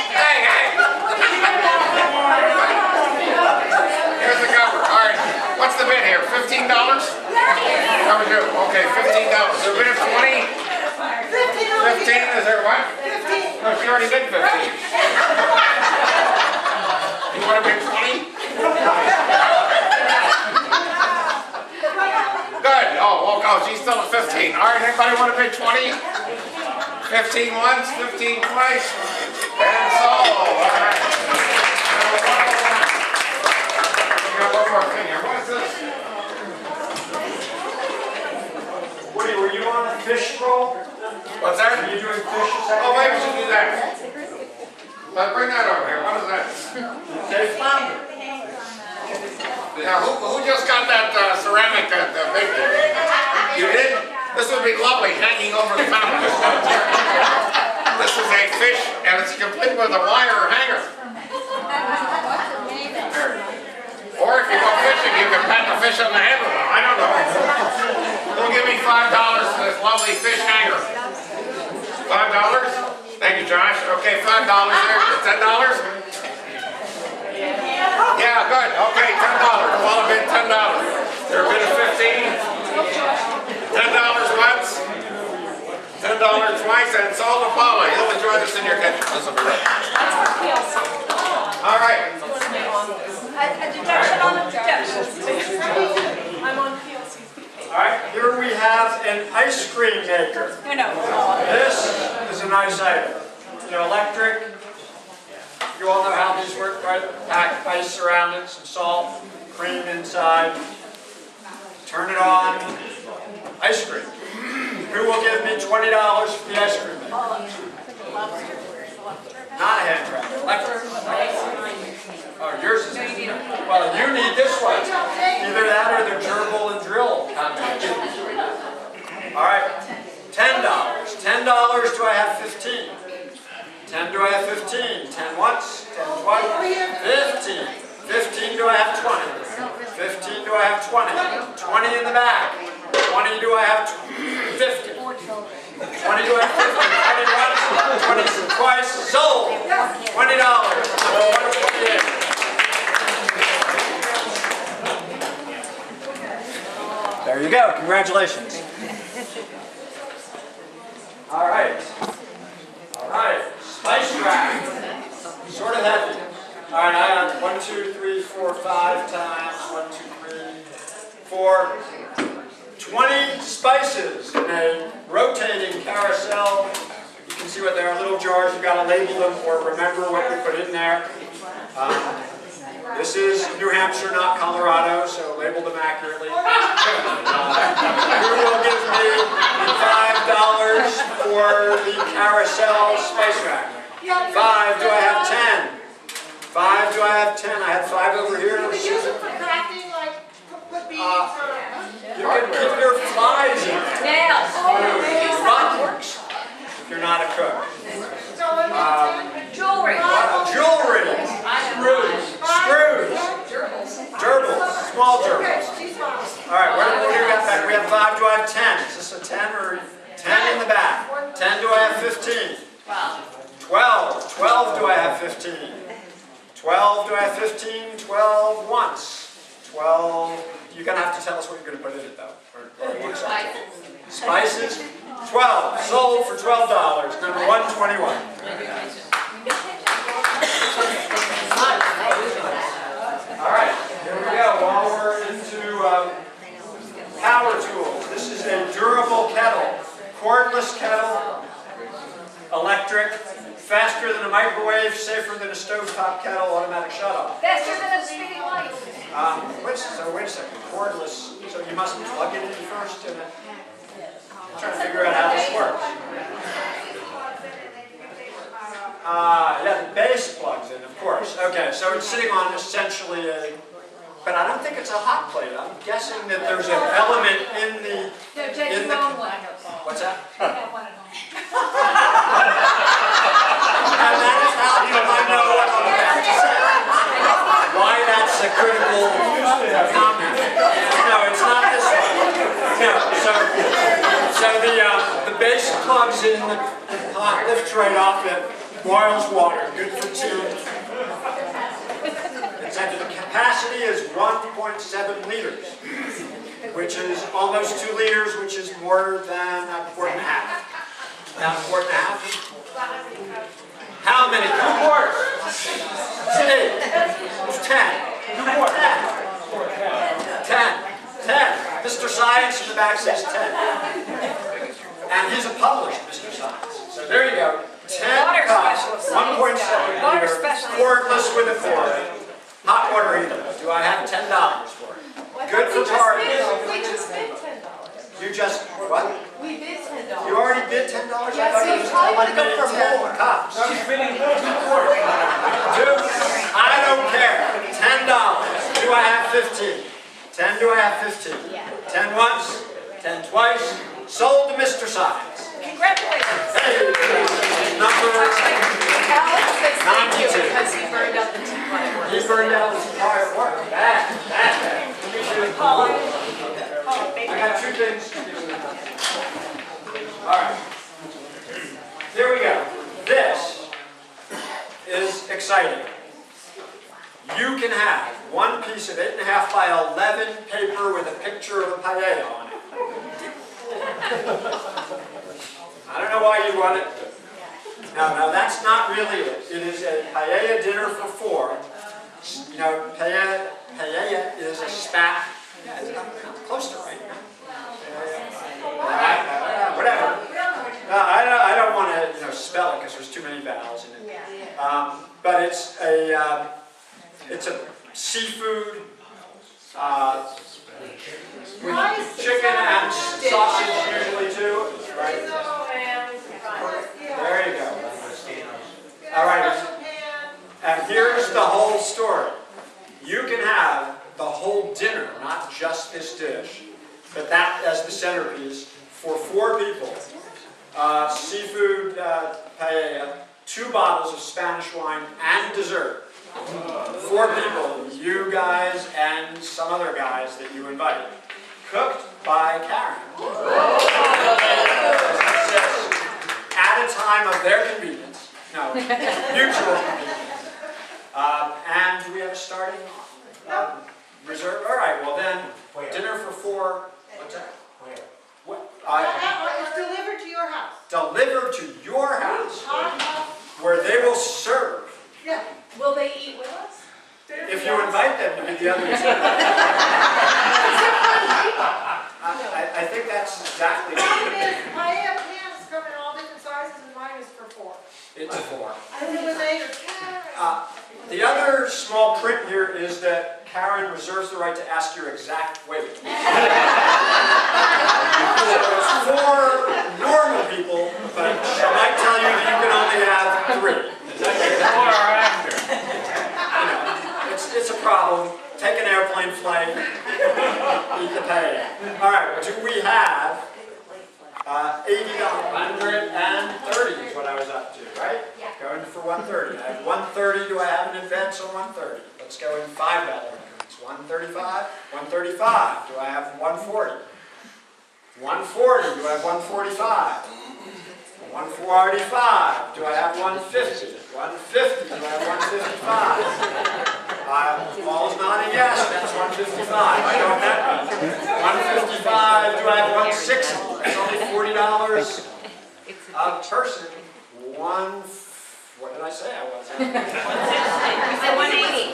Hey, hey. Here's the cover. All right. What's the bid here? $15? How we do? Okay, $15. So a bid of 20? 15? Is there what? 15. No, she already did 15. You want to bid 20? Good. Oh, she's still at 15. All right, anybody want to bid 20? 15 once, 15 twice, and sold. All right. We got one more thing here. What's this? Woody, were you on a fish roll? What's that? Are you doing fish a second? Oh, maybe we should do that. Bring that over here. What is that? Okay, flounder. Now, who just got that ceramic, that big thing? You did? This would be lovely hanging over the fountain. This is a fish, and it's complete with a wire hanger. Or if you go fishing, you can pat the fish on the head with it. I don't know. They'll give me $5 for this this lovely fish hanger. $5? Thank you, Josh. Okay, $5 there. $10? Yeah, good. Okay, $10. Well, a bid, $10. There a bid of $15? $10 once, $10 twice, and sold to Paula. You'll enjoy this in your kitchen. This will be right. All right. A deduction on a deduction. I'm on PLC. All right, here we have an ice cream maker. This is a nice item. You know, electric. You all know how these work, right? Pack ice around it, some salt, cream inside. Turn it on. Ice cream. Who will give me $20 for the ice cream maker? Not a hand trap. Electric. Oh, yours is. Well, you need this one. Either that or the gerbil and drill combination. All right, $10. $10. Do I have 15? 10. Do I have 15? 10 once. 10 twice. 15. 15. Do I have 20? 15. Do I have 20? 20 in the back. 20. Do I have 50? 20. Do I have 50? 20 once. 20 twice. Sold. $20. There you go. Congratulations. All right. All right. Spice rack. Sort of heavy. All right. I have 1, 2, 3, 4, 5 times 1, 2, 3, 4. 20 spices in a rotating carousel. You can see what they are. Little jars. You've got to label them or remember what you put in there. This is New Hampshire, not Colorado, so label them accurately. Who will give me $5 for the carousel spice rack? 5. Do I have 10? 5. Do I have 10? I have 5 over here. Do we use it for crafting, like put beads or? You can keep your flies in there. Nails. Buttons. If you're not a cook. Jewelry. Jewelry. Screws. Gerbils. Small gerbils. All right, what do we got back? We have 5. Do I have 10? Is this a 10 or 10 in the back? 10. Do I have 15? 12. 12. Do I have 15? 12. Do I have 15? 12 once. 12. You're going to have to tell us what you're going to put in it, though. Or spices. 12. Sold for $12. Number 121. All right, here we go. While we're into power tools, this is a durable kettle. Cordless kettle, electric, faster than a microwave, safer than a stovetop kettle, automatic shut-off. Faster than a speeding light. Wait a second, cordless, so you must plug it in first and I'm trying to figure out how this works. Yeah, the base plugs in, of course. Okay, so it's sitting on essentially a, but I don't think it's a hot plate. I'm guessing that there's an element in the, what's that? And that is how come I know what I'm about to say. Why that's a critical comment. No, it's not this one. No, so the base plugs in, the hot lifts right off it, boils water, good for tea. The capacity is 1.7 liters, which is almost 2 liters, which is more than a quart and a half. About a quart and a half. How many? 2 quarts. 8. It's 10. 2 quarts. 10. 10. Mr. Science in the back says 10. And he's a published Mr. Science. So there you go. 10 cups, 1.7 liter, cordless with a cord. Hot water heater. Do I have $10 for it? Good for parties. We just bid $10. You just, what? We bid $10. You already bid $10? Yes, so you probably want to go for more. Cups. She's bidding 2 quarts. I don't care. $10. Do I have 15? 10. Do I have 15? 10 once, 10 twice. Sold to Mr. Science. Congratulations. Hey, number Alex says thank you 92. because he burned up the tea light. He burned out his entire work. Bad. Paula. I got 2 things to do. exciting. You can have one piece of 8.5 by 11 paper with a picture of a paella on it. I don't know why you want it. No, that's not really it. It is a paella dinner for 4. You know, paella is a spat. Yeah, it's close to right. Whatever. I don't want to spell it because there's too many vowels in it. But it's a seafood with chicken and sausage usually too. Right? There you go. All right. And here's the whole story. You can have the whole dinner, not just this dish, but that as the centerpiece for 4 people. Seafood paella, 2 bottles of Spanish wine, and dessert. 4 people, you guys and some other guys that you invited. Cooked by Karen. At a time of their convenience. No, mutual convenience. And do we have a starting reserve? All right, well then, dinner for 4. What's that? What? It's delivered to your house. Delivered to your house, where they will serve. Yeah. Will they eat with us? If you invite them to be the other two. I think that's exactly what My pans come in all different sizes and mine is for 4. it's for. And it was 8 or 10. The other small print here is that Karen reserves the right to ask your exact weight. So it's 4 normal people, but I might tell you that you can only have 3. Before or after? It's a problem. Take an airplane flight, eat the pay. All right, do we have $80? 130 is what I was up to, right? Going for 130. I have 130. Do I have an advance on 130? Let's go in $5 increments. 135. 135. Do I have 140? 140. Do I have 145? 145. Do I have 150? 150. Do I have 155? Paul's nodding yes, that's 155. I know what that means. 155. Do I have 160? That's only $40 a person. What did I say I was? 180.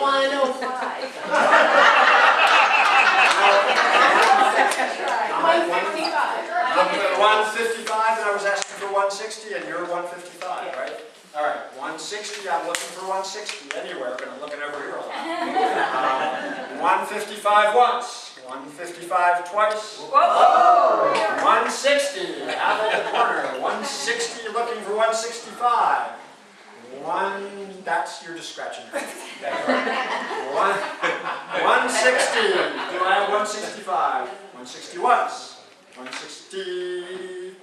155, and I was asking for 160, and you're 155, right? All right, 160, I'm looking for 160 anywhere, but I'm looking over here a lot. 155 once, 155 twice. Whoa! 160, out of the corner, 160, looking for 165. That's, you're just scratching your head. 160, do I have 165? 160 once. 165.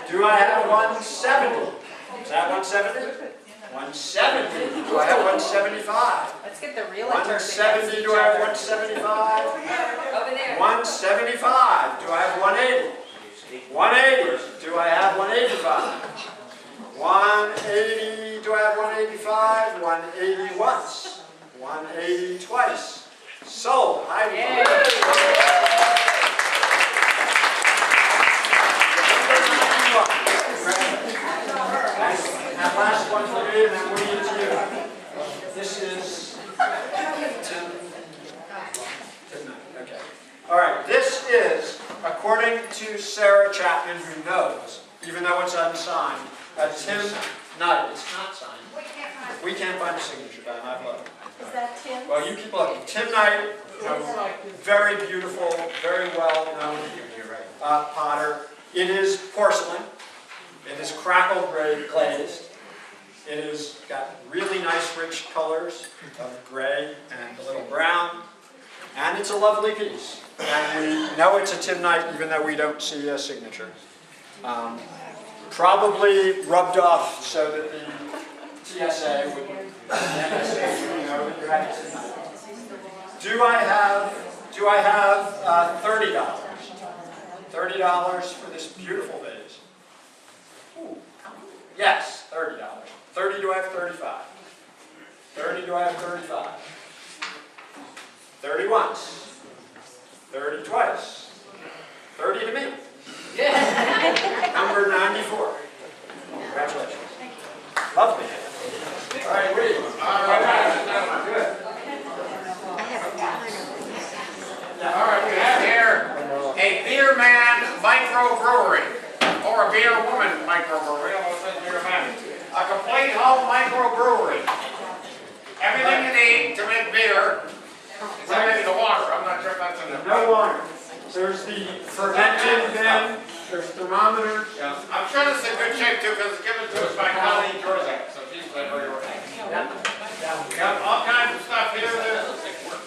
Do I have 170? Is that 170? 170. Do I have 175? Let's get the real 170. Do I have 175? Over there. 175. Do I have 180? 180. Do I have 185? 180. Do I have 185? 180 once. 180 twice. Sold. That last one for me, and then we'll give it to you. This is Tim. Okay. All right. This is, according to Sarah Chapman, who knows, even though it's unsigned, a Tim Knight. It's not signed. We can't find a signature by my love. Is that Tim? Well, you keep looking. Tim Knight, very beautiful, very well known potter. It is porcelain. It is crackled glazed. It has got really nice rich colors of gray and a little brown. And it's a lovely piece. And we know it's a Tim Knight even though we don't see a signature. Probably rubbed off so that the TSA would know that you had a Tim Knight. Do I have $30? $30 for this beautiful vase. Ooh. Yes, $30. 30, do I have 35? 30, do I have 35? 30 once. 30 twice. 30 to me. Number 94. Congratulations. Lovely. All right, Wynne. All right, Good. all right, we have here a Beer Man microbrewery, or a Beer Woman microbrewery, almost said Beer Man. A complete home microbrewery. Everything you need to make beer, except maybe the water. I'm not sure if that's in there. No water. There's the fermenting bin. There's thermometers. Yeah, I'm sure this is in good shape too, because it's given to us by Colleen Georgia, so she's like, where you're We have all kinds of stuff here. There's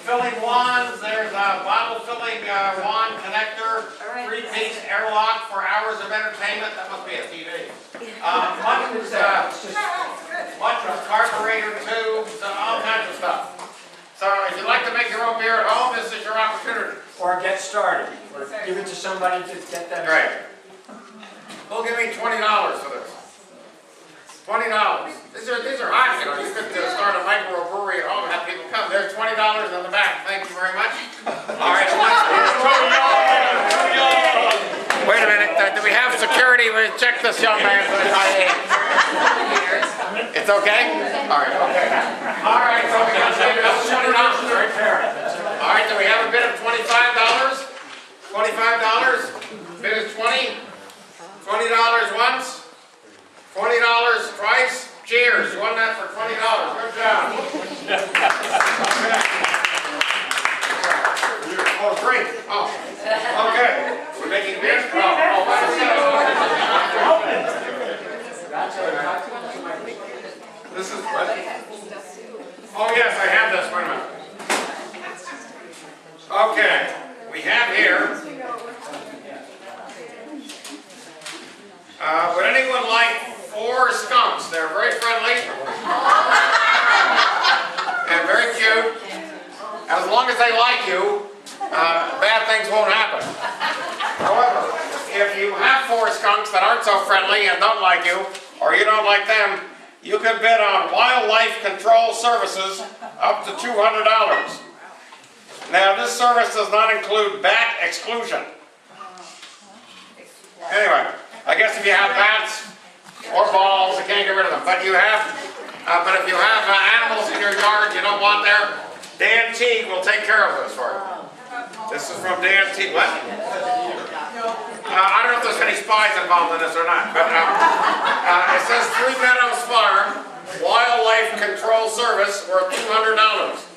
filling wands, there's a bottle filling wand connector, 3-piece airlock for hours of entertainment. That must be a TV. Mushroom carburetor tubes, all kinds of stuff. So if you'd like to make your own beer at home, this is your opportunity. Or get started. Or give it to somebody to get them. Great. Who'll give me $20 for this? $20. These are hot, you know. You could start a microbrewery at home and have people come. There's $20 on the back. Thank you very much. All right. Wait a minute. Do we have security? We'll check this young man for his high age. It's okay? All right. Okay. All right. So we got $20 right there. All right. So we have a bid of $25. $25. Bid is 20. $20 once. $20 twice. Cheers. You won that for $20. Good job. Oh, drink. Oh. Okay. We're making beer. Oh, this is what? Oh, yes, I have this. Wait a minute. Okay. We have here. Would anyone like 4 skunks? They're very friendly and very cute. As long as they like you, bad things won't happen. However, if you have 4 skunks that aren't so friendly and don't like you, or you don't like them, you can bid on wildlife control services up to $200. Now, this service does not include bat exclusion. Anyway, I guess if you have bats or balls, you can't get rid of them. But if you have animals in your yard you don't want there, Dan Teague will take care of this for you. This is from Dan Teague. What? I don't know if there's any spies involved in this or not, but it says Three Meadows Farm Wildlife Control Service worth $200.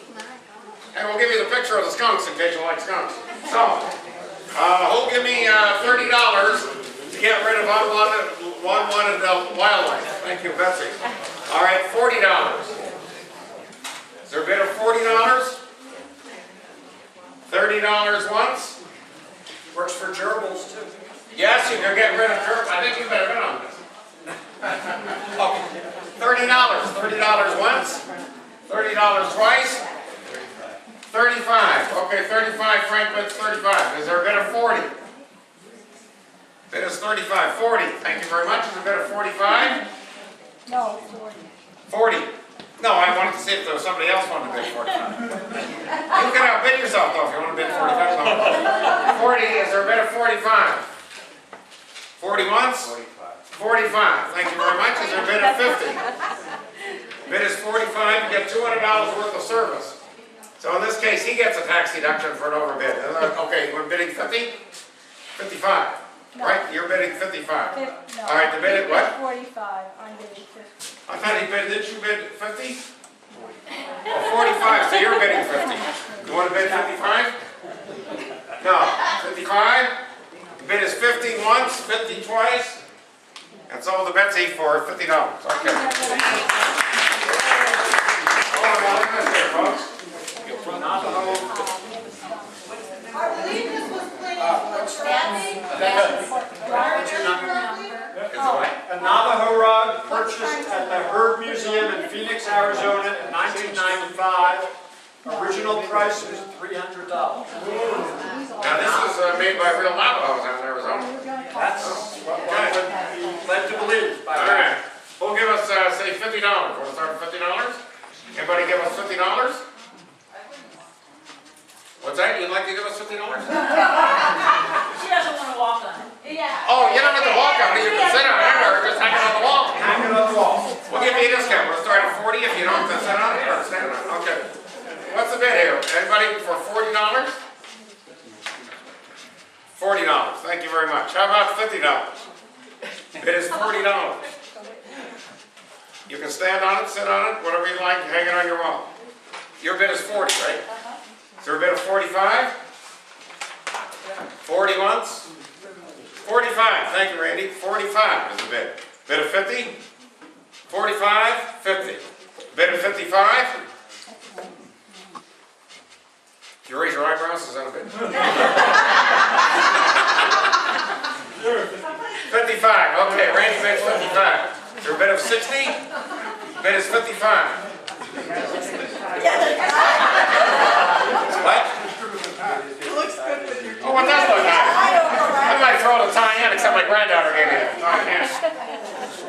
And we'll give you the picture of the skunks in case you like skunks. So, who'll give me $30 to get rid of unwanted wildlife? Thank you, Betsy. All right, $40. Is there a bid of $40? $30 once. Works for gerbils too. Yes, you can get rid of gerbils. I think you better bid on this. Okay. $30 once. $30 twice. 35. Okay, 35. Frank bids 35. Is there a bid of 40? Bid is 35. 40. Thank you very much. Is there a bid of 45? No, 40. 40. No, I wanted to see if there was somebody else wanted to bid 45. You can outbid yourself though if you want to bid 45. No. 40. Is there a bid of 45? 40 once? 45. Thank you very much. Is there a bid of 50? Bid is 45. You get $200 worth of service. So in this case, he gets a tax deduction for an overbid. Okay, we're bidding 50? 55. No. Right? You're bidding 55. No. All right, the bid at what? 45. I'm bidding 50. I thought he bid, didn't you bid 50? Oh, 45, so you're bidding 50. You want to bid 55? No, 55? The bid is 50 once, 50 twice, and sold to Betsy for $50. Okay. Oh, now look at this here, folks. I believe this was planning for A Navajo rug purchased at the Herb Museum in Phoenix, Arizona in 1995. Original price was $300. Now this is made by real Navajos out in Arizona. That's what one would be led to believe. All right. Who'll give us, say, $50? Want to start at $50? Give Anybody give us $50? What's that? You'd like to give us $50? She doesn't want to walk on it. Yeah. Oh, you don't have to walk on it. You can sit on it or just hang it on the wall. Hang it on the wall. We'll give you a discount. We'll start at 40 if you don't have to sit on it or stand on it. Okay. What's the bid here? Anybody for $40? $40. Thank you very much. How about $50? Bid is $40. You can stand on it, sit on it, whatever you like, hang it on your wall. Your bid is 40, right? Is there a bid of 45? 40 once? 45. Thank you, Randy. 45 is the bid. Bid of 50? 45, 50. Bid of 55? If you raise your eyebrows, is that a bid? 55. Okay, Randy bids 55. Is there a bid of 60? Bid is 55. What? It looks good with your. Oh, what does look nice? I might throw the tie in, except my granddaughter gave me it.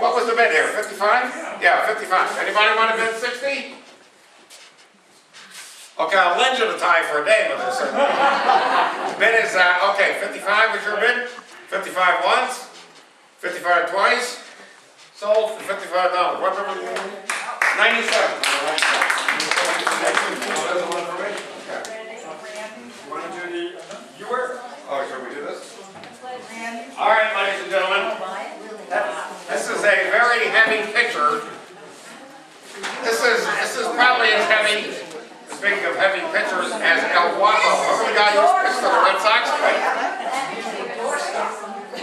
What was the bid here? 55? Yeah, 55. Anybody want to bid 60? Okay, I'll lend you the tie for a day with this. Bid is, okay, 55 was your bid? 55 once? 55 twice? Sold for $55. What number? 97. Want to do the, you were? Oh, should we do this? All right, ladies and gentlemen. This is a very heavy picture. This is probably as heavy, speaking of heavy pictures, as El Guapo. Remember the guy who pitched for the Red Sox?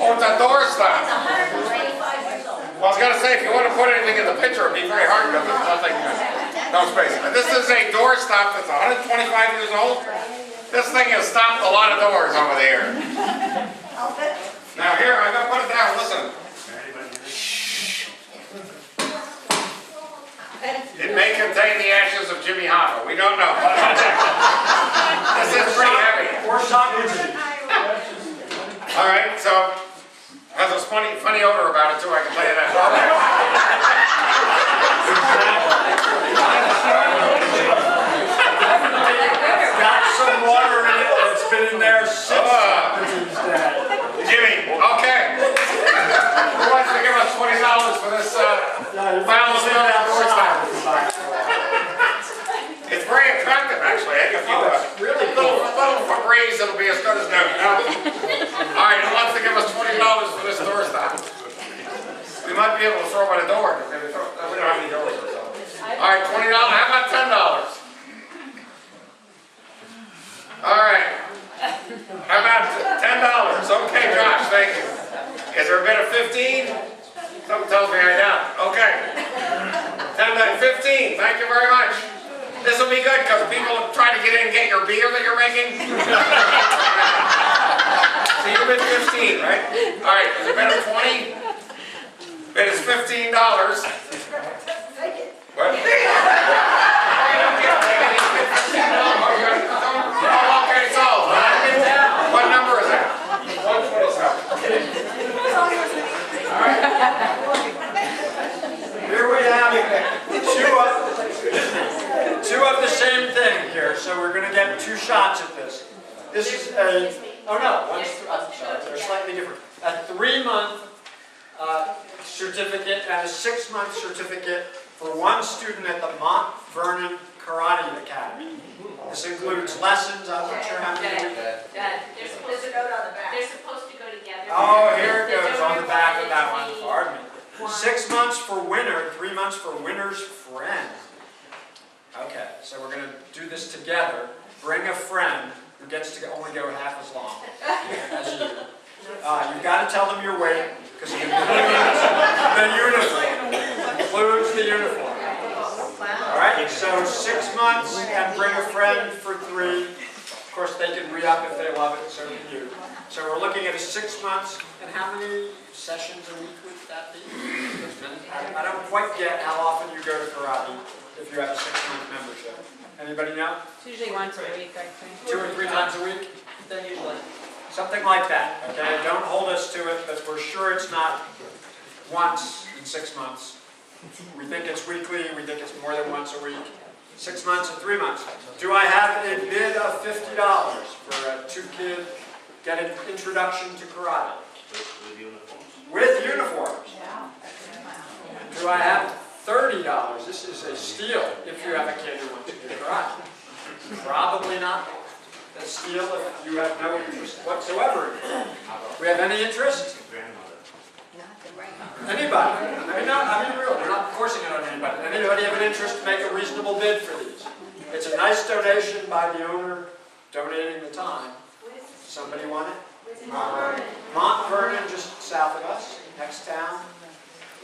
Oh, it's a doorstop. Well, I was going to say, if you want to put anything in the picture, it'd be very hard because there's nothing, no space. This is a doorstop that's 125 years old. This thing has stopped a lot of doors over there. Now here, I'm going to put it down, listen. It may contain the ashes of Jimmy Hoffa. We don't know. This is pretty heavy. Or Socrates. All right, so has a funny odor about it too, I can tell you that. Got some water in it that's been in there since Socrates' day. Jimmy, okay. Who wants to give us $20 for this foul smell doorstop? It's very attractive, actually. I think if you Really little Febreze, it'll be as good as new. All right, who wants to give us $20 for this doorstop? We might be able to throw by the door. We don't have any doors or so. All right, $20. How about $10? All right. How about $10? Okay, Josh, thank you. Is there a bid of 15? Something tells me I doubt. Okay. 10 15. Thank you very much. This will be good because people try to get in and get your beer that you're making. So you bid 15, right? All right. Is there a bid of 20? Bid is $15. What? Okay, sold. What number is that? 127. All right. Here we have two of the same thing here, so we're going to get two shots at this. This is a, oh no, I'm sorry, they're slightly different. A 3-month certificate and a 6-month certificate for one student at the Mount Vernon Karate Academy. This includes lessons, I'm not sure how many. Dad, there's a note on the back. They're supposed to go together. Oh, here it goes on the back of that one. Pardon me. 6 months for winner, 3 months for winner's friend. Okay, so we're going to do this together. Bring a friend who gets to only go half as long as you. You've got to tell them your weight because it includes the uniform. Includes the uniform. All right, so 6 months and bring a friend for 3. Of course, they can re-up if they love it, so can you. So we're looking at a 6 months, and how many sessions a week would that be? I don't quite get how often you go to karate if you have a 6-month membership. Anybody know? It's usually once a week, I think. 2 or 3 times a week? Then usually. Something like that, okay? Don't hold us to it, but we're sure it's not once in 6 months. We think it's weekly, we think it's more than once a week. 6 months and 3 months. Do I have a bid of $50 for a 2-kid get an introduction to karate? With uniforms. With uniforms. Do I have $30? This is a steal if you have a kid who wants to do karate. Probably not a steal if you have no interest whatsoever. We have any interest? Grandmother. Anybody? I mean, really, we're not forcing it on anybody. Anybody have an interest to make a reasonable bid for these? It's a nice donation by the owner donating the time. Somebody want it? Mont Vernon, just south of us, next town.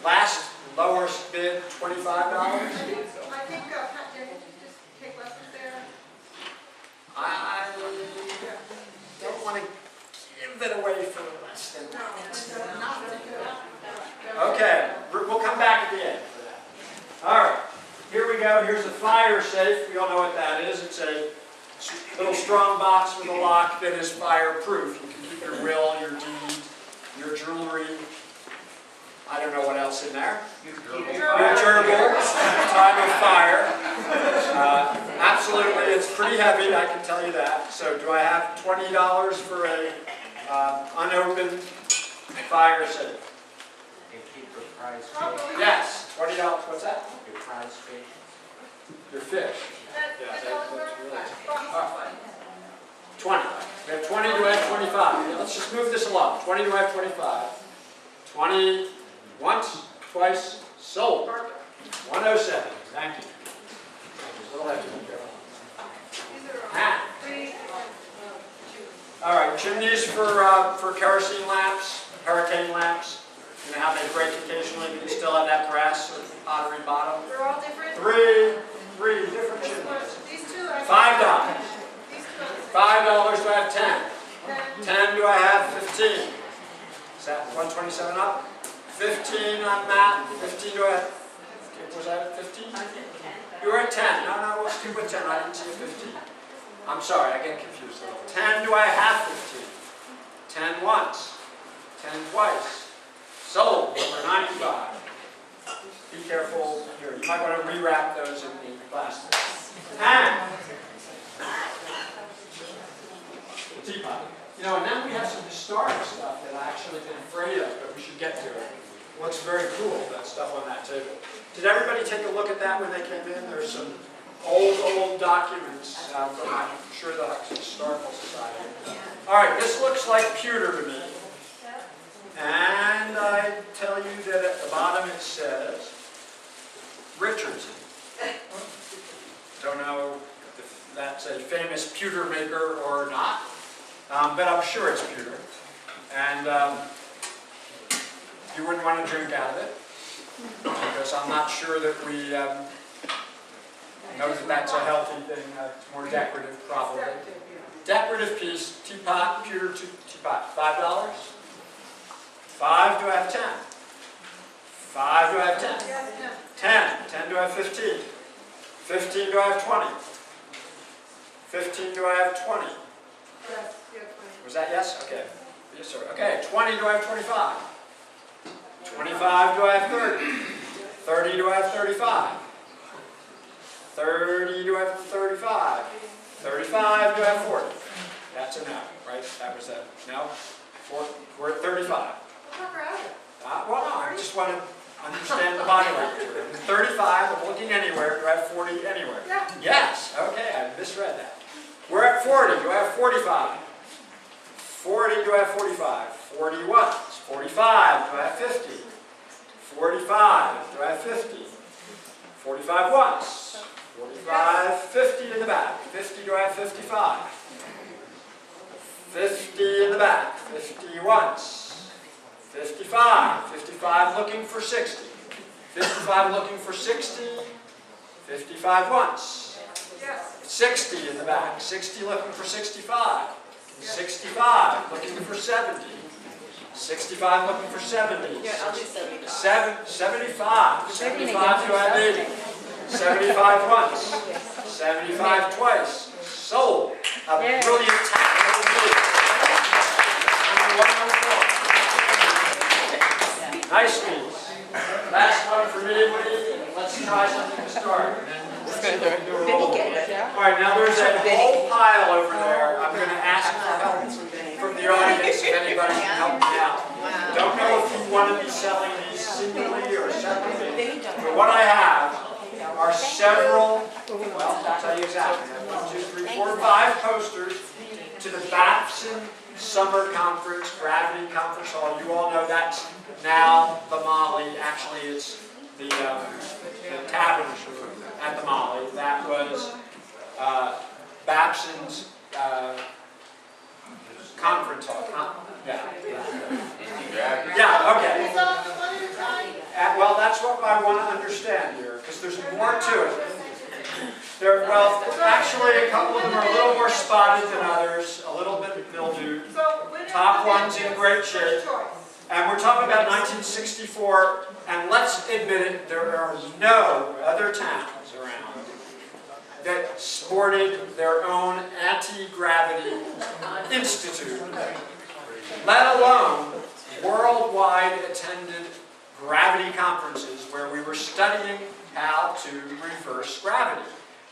Last lowest bid, $25. I think, Pat, did you just take lessons there? I don't want to give it away for less than that. Okay, we'll come back at the end for that. All right, here we go. Here's a fire safe. We all know what that is. It's a little strong box with a lock that is fireproof. You can keep your will, your deed, your jewelry. I don't know what else in there. Your gerbil, time of fire. Absolutely, it's pretty heavy, I can tell you that. So do I have $20 for a unopened fire safe? And keep the prize fish. Yes, $20. What's that? Your prize fish. Your fish. That's really 20. We have 20, do I have 25? Yeah, let's just move this along. 20, do I have 25? 20, once, twice, sold. 107. Thank you. We'll have to be careful. Hat. All right, chimneys for kerosene lamps, hurricane lamps. You know how they break occasionally, but you still have that brass or pottery bottom. They're all different? Three different chimneys. These two? $5. These two? $5, do I have 10? 10, do I have 15? Is that 127 up? 15 on that. 15, do I have? Was that 15? You were at 10. No, we'll stick with 10. I didn't see a 15. I'm sorry, I get confused. 10, do I have 15? 10 once. 10 twice. Sold for $95. Be careful here. You might want to rewrap those in the plastic. And the teapot. You know, and then we have some historic stuff that I actually been afraid of, but we should get to it. Looks very cool, that stuff on that table. Did everybody take a look at that when they came in? There's some old documents from, I'm sure, the Historical Society. All right, this looks like pewter to me. And I tell you that at the bottom it says Richardson. Don't know if that's a famous pewter maker or not, but I'm sure it's pewter. And you wouldn't want to drink out of it, because I'm not sure that we know that that's a healthy thing. It's more decorative, probably. Decorative piece, teapot, pewter teapot. $5? 5, do I have 10? 5, do I have 10? 10. 10, do I have 15? 15, do I have 20? 15, do I have 20? Was that yes? Okay. Yes, sir. Okay, 20, do I have 25? 25, do I have 30? 30, do I have 35? 30, do I have 35? 35, do I have 40? That's a no, right? That was a no? We're at 35. Well, no, I just want to understand the body language. 35, I'm looking anywhere. Do I have 40 anywhere? Yeah. Yes. Okay, I misread that. We're at 40. Do I have 45? 40, do I have 45? 40 once. 45, do I have 50? 45, do I have 50? 45 once. 45, 50 in the back. 50, do I have 55? 50 in the back. 50 once. 55. 55 looking for 60. 55 looking for 60. 55 once. 60 in the back. 60 looking for 65. 65 looking for 70. 65 looking for 70. Yeah, I'll do 75. 75. 75 do I have 80. 75 once. 75 twice. Sold. A brilliant tackle. Nice piece. Last one for me, Woody. Let's try something to start. And then All right, now there's a whole pile over there. I'm going to ask for help from the audience if anybody can help me out. Don't know if you want to be selling these singly or separately, but what I have are several, well, I'll tell you exactly, I have 1, 2, 3, 4, 5 posters to the Babson Summer Conference, Gravity Conference Hall. You all know that's now the Molly. Actually, it's the tavern at the Molly. That was Babson's conference hall. Yeah, okay. Well, that's what I want to understand here, because there's more to it. Well, actually, a couple of them are a little more spotted than others, a little bit mildewed. Top one's in great shape. And we're talking about 1964, and let's admit it, there are no other towns around that sported their own anti-gravity institute, let alone worldwide attended gravity conferences where we were studying how to reverse gravity,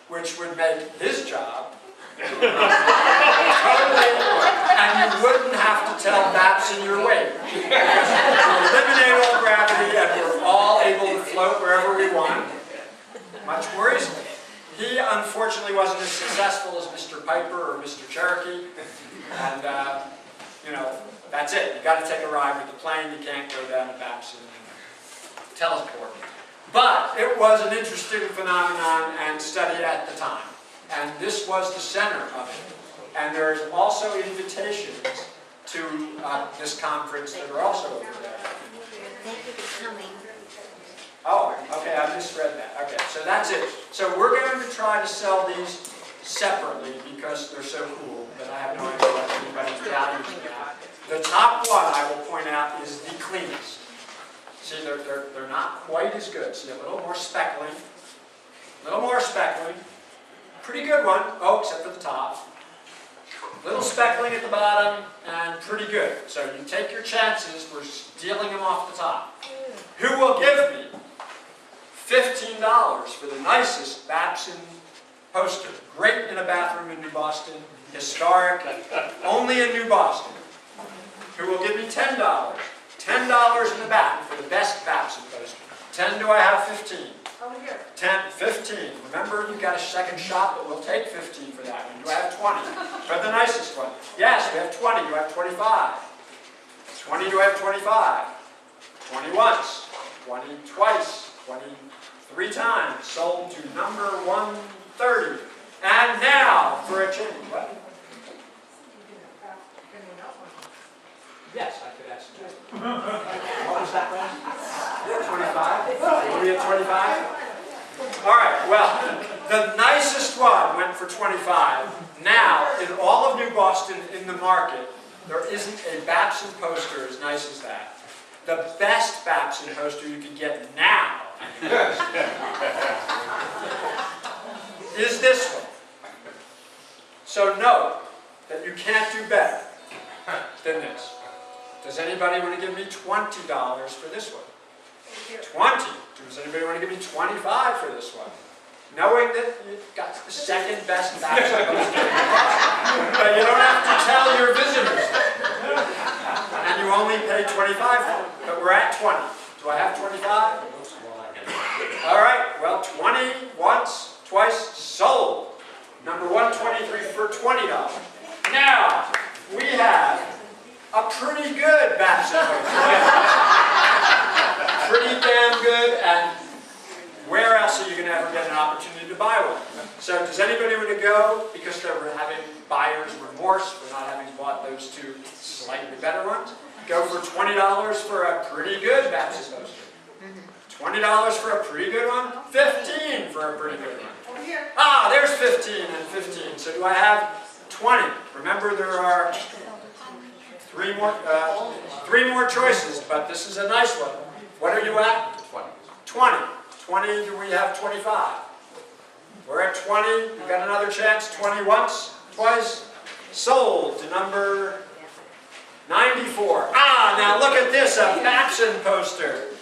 which would make his job totally, and you wouldn't have to tell Babson your weight, because we eliminate all gravity and we're all able to float wherever we want. Much worries me. He unfortunately wasn't as successful as Mr. Piper or Mr. Cherokee, and you know, that's it. You got to take a ride with the plane. You can't go down to Babson and teleport. But it was an interesting phenomenon and studied at the time. And this was the center of it. And there's also invitations to this conference that are also over there. Thank you for coming. Oh, okay, I misread that. Okay, so that's it. So we're going to try to sell these separately because they're so cool, but I have no idea what anybody's values are. The top one, I will point out, is the cleanest. See, they're not quite as good. See, a little more speckling. A little more speckling. Pretty good one. Oh, except for the top. Little speckling at the bottom, and pretty good. So you take your chances. We're stealing them off the top. Who will give me $15 for the nicest Babson poster? Great in a bathroom in New Boston. Historic. Only in New Boston. Who will give me $10? $10 in the back for the best Babson poster. 10, do I have 15? Over here. 10, 15. Remember, you got a second shot, but we'll take 15 for that one. Do I have 20? For the nicest one. Yes, we have 20. Do I have 25? 20, do I have 25? 20 once. 20 twice. 20 3 times. Sold to number 130. And now for a change. What? Yes, I could ask you. What was that, Brad? 25? Are we at 25? All right, well, the nicest one went for 25. Now, in all of New Boston, in the market, there isn't a Babson poster as nice as that. The best Babson poster you can get now is this one. So note that you can't do better than this. Does anybody want to give me $20 for this one? 20. Does anybody want to give me 25 for this one? Knowing that you've got the second best Babson poster in Boston, but you don't have to tell your visitors. And you only pay 25 for it. But we're at 20. Do I have 25? All right. Well, 20 once, twice, sold. Number 123 for $20. Now, we have a pretty good Babson poster. Pretty damn good, and where else are you going to ever get an opportunity to buy one? So does anybody want to go, because they were having buyer's remorse for not having bought those two slightly better ones? Go for $20 for a pretty good Babson poster. $20 for a pretty good one. 15 for a pretty good one. Over here. Ah, there's 15 and 15. So do I have 20? Remember, there are three more choices, but this is a nice one. What are you at? 20. 20. 20, do we have 25? We're at 20. You've got another chance. 20 once, twice. Sold to number 94. Ah, now look at this, a Babson poster.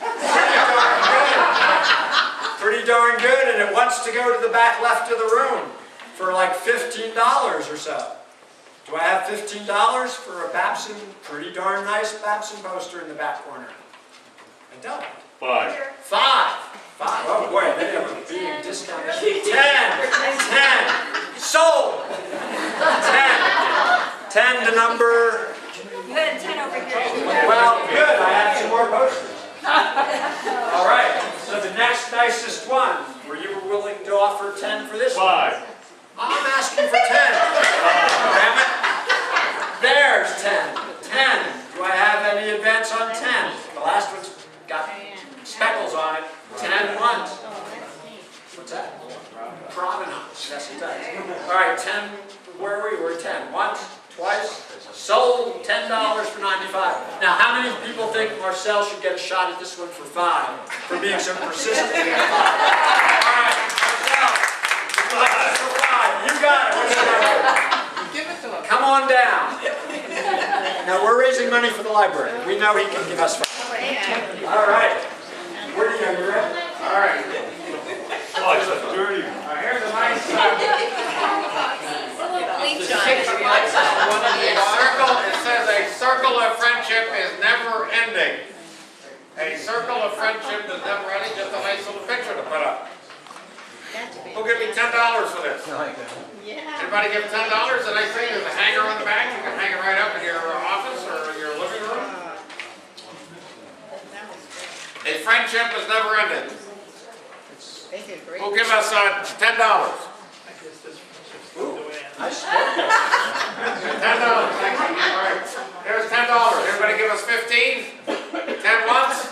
Pretty pretty darn good, and it wants to go to the back left of the room for like $15 or so. Do I have $15 for a Babson, pretty darn nice Babson poster in the back corner? I don't. 5. 5. Oh boy, they have a big discount. 10. 10. Sold. 10. 10 the number. You had a 10 over here. Well, good. I have 2 more posters. All right. So the next nicest one, were you willing to offer 10 for this one? 5. I'm asking for 10. Damn it. There's 10. 10. Do I have any advance on 10? The last one's got speckles on it. 10 once. What's that? Provenance. Yes, it does. All right, 10. Where were we? We're 10. Once, twice. Sold. $10 for 95. Now, how many people think Marcel should get a shot at this one for 5 for being so persistent? All right, Marcel. For 5. You got it. What's the number? Give it to him. Come on down. Now, we're raising money for the library. We know he can give us 5. All right. Where do you ready? All right. Oh, it's a dirty. Here's a nice Bleach on picture. It says a circle of friendship is never ending. A circle of friendship is never ending. Just a nice little picture to put up. Who'll give me $10 for this? Yeah. Anybody give $10? The nice thing is a hanger on the back. You can hang it right up in your office or your living room. A friendship is never ending. They did great. Who'll give us $10? $10. Thank you. All right. There's $10. Everybody give us 15. 10 once.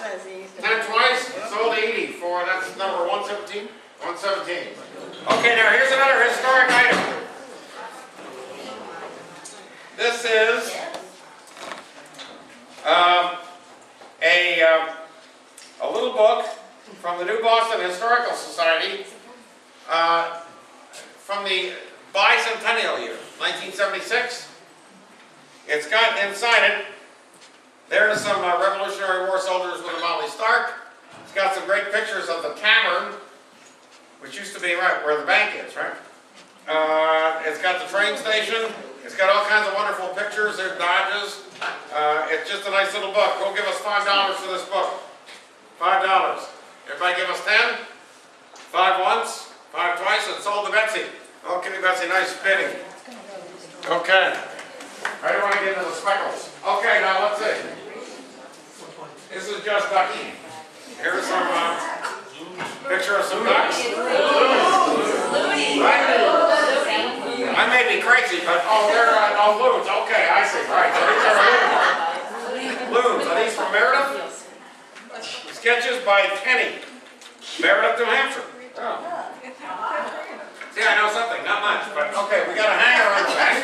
10 twice. Sold 80 for, that's number 117. 117. Okay, now here's another historic item. This is a little book from the New Boston Historical Society from the bicentennial year, 1976. It's got inside it, there's some Revolutionary War soldiers with a Molly Stark. It's got some great pictures of the tavern, which used to be right where the bank is, right? It's got the train station. It's got all kinds of wonderful pictures. There's Dodges. It's just a nice little book. We'll give us $5 for this book. $5. Everybody give us 10. 5 once, 5 twice, and sold to Betsy. Okay, Betsy, nice bidding. Okay. I don't want to get into the speckles. Okay, now let's see. This is just Ducky. Here's some picture of some ducks. I may be crazy, but they're loons. Okay, I see. Right, so these are loons. Are these from Meredith? Sketches by Kenny, Meredith, New Hampshire. Oh. See, I know something, not much, but okay, we got a hanger on the back.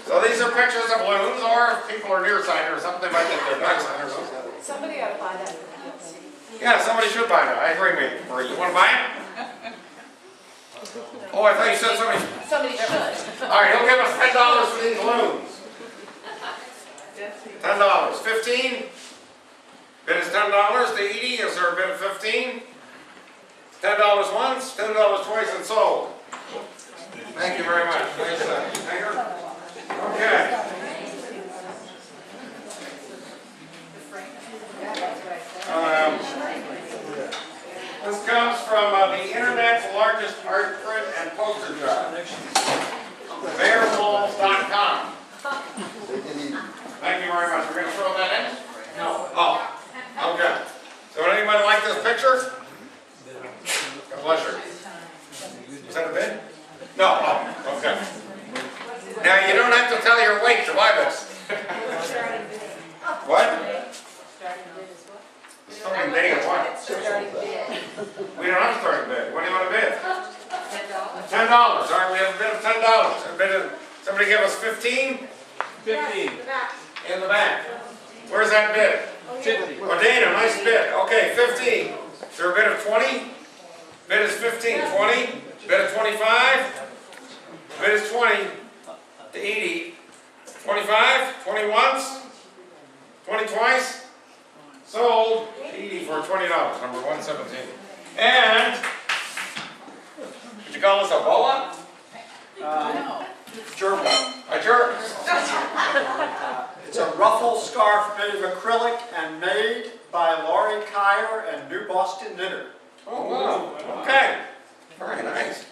So these are pictures of loons, or people are nearsighted or something. They might think they're darksighted or something. Somebody ought to buy that. Yeah, somebody should buy that. I agree, Marie. You want to buy it? Oh, I thought you said somebody. Somebody should. All right, he'll give us $10 for these loons. $10. 15. Bid is $10 to Edie. Is there a bid of 15? $10 once, $10 twice, and sold. Thank you very much. Nice hanger. Okay. This comes from the internet's largest art print and poster job, bearwalls.com. Thank you very much. We're going to throw that in? No. Oh, okay. So would anybody like this picture? A pleasure. Is that a bid? No. Oh, okay. Now you don't have to tell your weight to buy this. What? Starting bid at what? We don't have to start a bid. What do you want to bid? $10. All right, we have a bid of $10. Somebody give us 15? 15. In the back. Where's that bid? 50. Oh, Dana, nice bid. Okay, 15. Is there a bid of 20? Bid is 15. 20? Bid of 25? Bid is 20. To 80. 25? 20 once? 20 twice? Sold 80 for $20, number 117. And you call this a boa? Gerbil. A jerk? It's a ruffle scarf made of acrylic and made by Laurie Kyer and New Boston Knitter. Oh, wow. Okay. Very nice.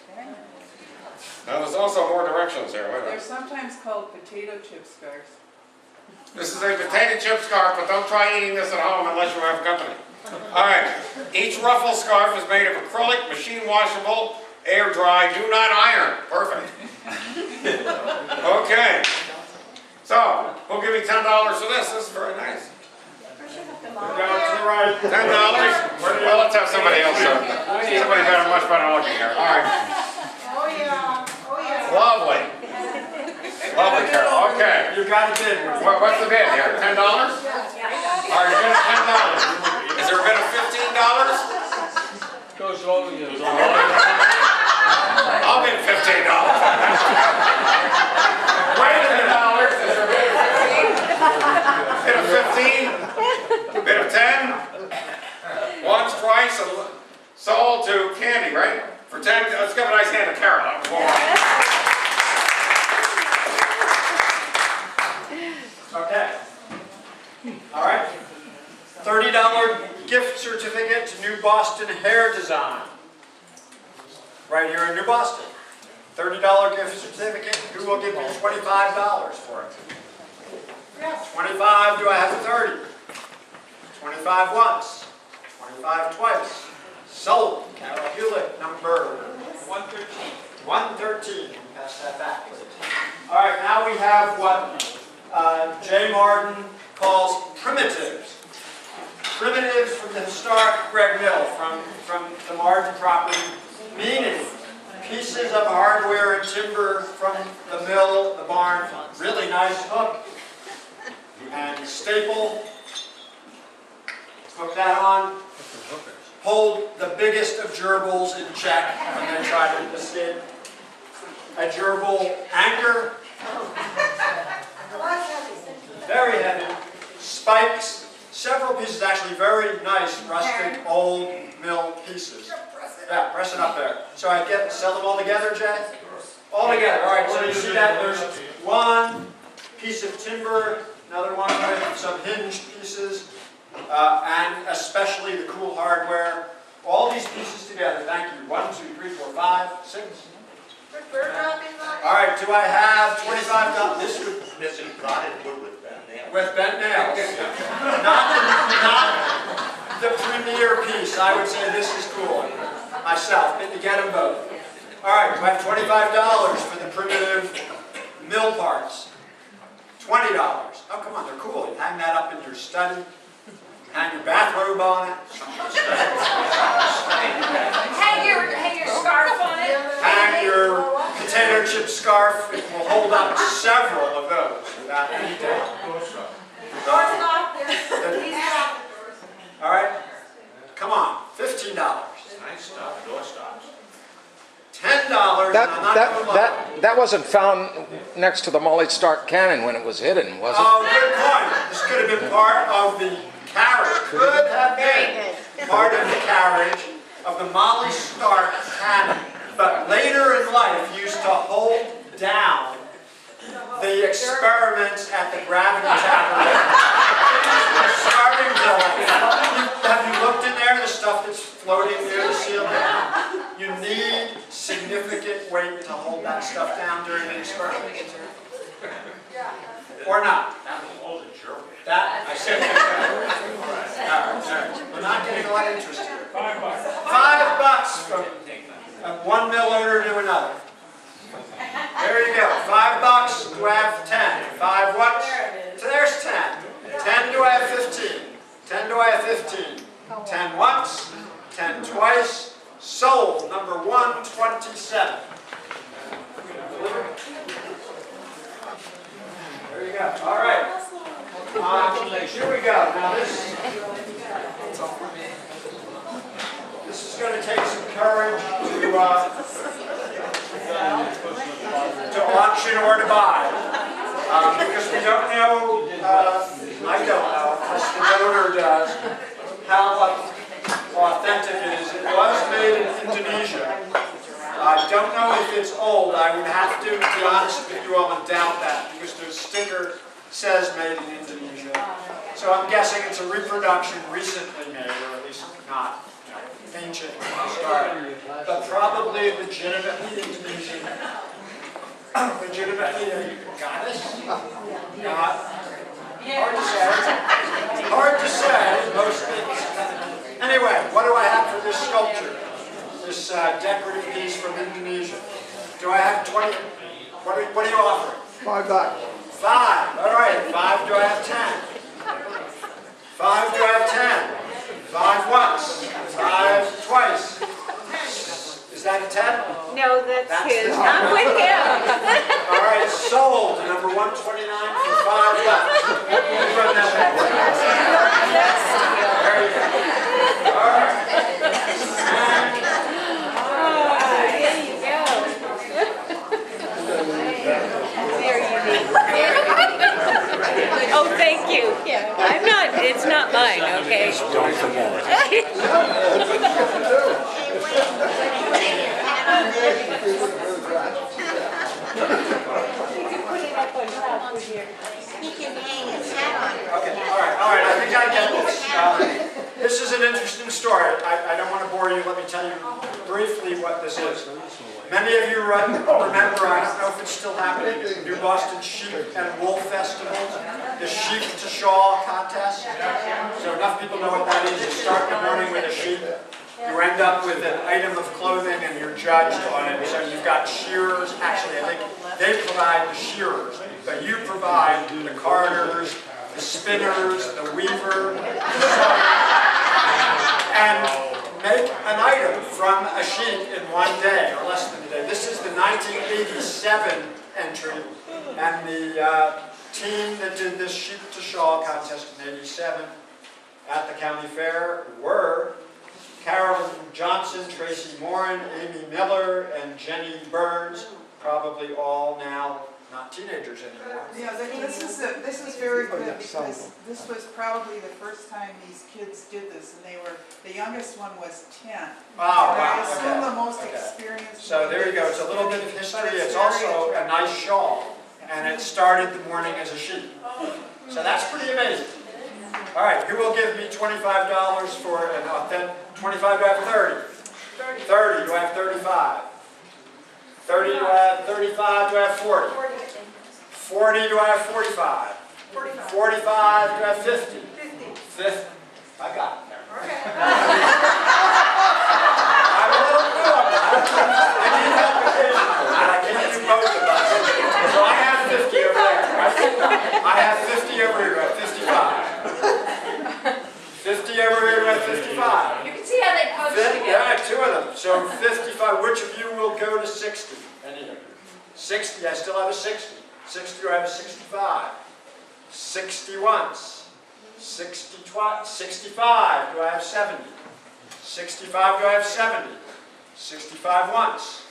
Now, there's also more directions here. Wait a They're minute. sometimes called potato chip scarves. This is a potato chip scarf, but don't try eating this at home unless you have company. All right. Each ruffle scarf is made of acrylic, machine washable, air dry, do not iron. Perfect. Okay. So, who'll give me $10 for this? This is very nice. Down to the right. $10? Well, let's have somebody else. Somebody better, much better looking here. All right. Oh, yeah, oh, yeah. Lovely. Lovely, Carol. Okay. You got it in. What's the bid here? $10? All right, you're bid of $10. Is there a bid of $15? Go slowly. I'll bid $15. Wait a minute, dollars. Is there a bid of 15? Bid of 15? Bid of 10? Once, twice, and sold to Candy, right? For 10, let's give a nice hand to Carol. Okay. All right. $30 gift certificate to New Boston Hair Design. Right here in New Boston. $30 gift certificate. Who will give me $25 for it? 25, do I have 30? 25 once. 25 twice. Sold. Carol Hewlett, number 113. 113. Pass that back, please. All right, now we have what Jay Martin calls primitives. Primitives from the historic Greg Mill, from the Martin property, meaning pieces of hardware and timber from the mill, the barn, really nice hook and staple. Hook that on. Hold the biggest of gerbils in check and then try to escape. A gerbil anchor. Very heavy. Spikes. Several pieces, actually very nice, rustic, old mill pieces. Yeah, press it up there. So I sell them all together, Jay? All together. All right, so you see that there's one piece of timber, another one with some hinged pieces, and especially the cool hardware. All these pieces together, thank you. 1, 2, 3, 4, 5, 6. All right, do I have $25? This would Missing rotted wood with bent nails. with bent nails. Not the premier piece. I would say this is cool. Myself, but you get them both. All right, do I have $25 for the primitive mill parts? $20. Oh, come on, they're cool. You hang that up in your study. Hang your bathrobe on it. Hang your scarf on it. Hang your potato chip scarf. It will hold up several of those without any doubt. All right, come on, $15. Nice stuff, doorstops. $10. and I'm not going low. That wasn't found next to the Molly Stark cannon when it was hidden, was it? Oh, good point. This could have been part of the carriage. Could have been part of the carriage of the Molly Stark cannon. But later in life used to hold down the experiments at the gravity tower. Starting to, have you looked in there, the stuff that's floating near the ceiling? You need significant weight to hold that stuff down during the experiment. Or not. That, I said. All right. We're not getting a lot of interest here. $5 from one mill owner to another. There you go. $5. Do I have 10? 5 what? So there's 10. 10 do I have 15? 10 do I have 15? 10 once, 10 twice. Sold. Number 127. There you go. All right. Here we go. Now this is going to take some courage to auction or to buy, because we don't know. I don't know. Unless the donor does, how authentic it is. It was made in Indonesia. I don't know if it's old. I would have to be honest with you all and doubt that because the sticker says made in Indonesia. So I'm guessing it's a reproduction recently made, or at least not ancient when it started. But probably legitimately Indonesian. Legitimately goddess? Not. Hard to say. Hard to say, most things. Anyway, what do I have for this sculpture? This decorative piece from Indonesia. Do I have 20? What are you offering? $5. 5. All right. 5. Do I have 10? 5. Do I have 10? 5 once. 5 twice. Is that a 10? No, that's his. the I'm with him. All right. Sold. Number 129 for $5. Run that back. There you go. All right. There you go. Very unique. Oh, thank you. Yeah, I'm not, it's not mine, okay? Don't forget He can hang his hat on it. Okay, all right, I think I get this. This is an interesting story. I don't want to bore you. Let me tell you briefly what this is. Many of you remember, I don't know if it's still happening, New Boston Sheep and Wool Festival, the Sheep to Shawl contest. So enough people know what that is. You start the morning with a sheep. You end up with an item of clothing and you're judged on it. So you've got shearers. Actually, I think they provide the shearers, but you provide the carders, the spinners, the weaver, and make an item from a sheep in one day or less than a day. This is the 1987 entry, and the team that did this sheep to shawl contest in '87 at the county fair were Carolyn Johnson, Tracy Morin, Amy Miller, and Jenny Burns, probably all now not teenagers anymore. Yeah, this is very good because this was probably the first time these kids did this, and the youngest one was 10. Oh, wow. And I assume Okay. the most Okay. experienced. So there you go. It's a little bit of history. It's also a nice shawl, and it started the morning as a sheep. So that's pretty amazing. All right, who will give me $25 for an authentic? 25, do I have 30? 30, do I have 35? 30, do I have 35, do I have 40? 40, do I have 45? 45, do I have 50? 50. I got it there. I'm a little new on that. I need help occasionally, but I can't do both of us. So I have 50 over there, right? I have 50 over here, I have 55. 50 over here, I have 55. You can see how they post together. Yeah, 2 of them. So 55. Which of you will go to 60? Any of you? 60. I still have a 60. 60. Do I have a 65? 60 once. 60 twice. 65. Do I have 70? 65. Do I have 70? 65 once.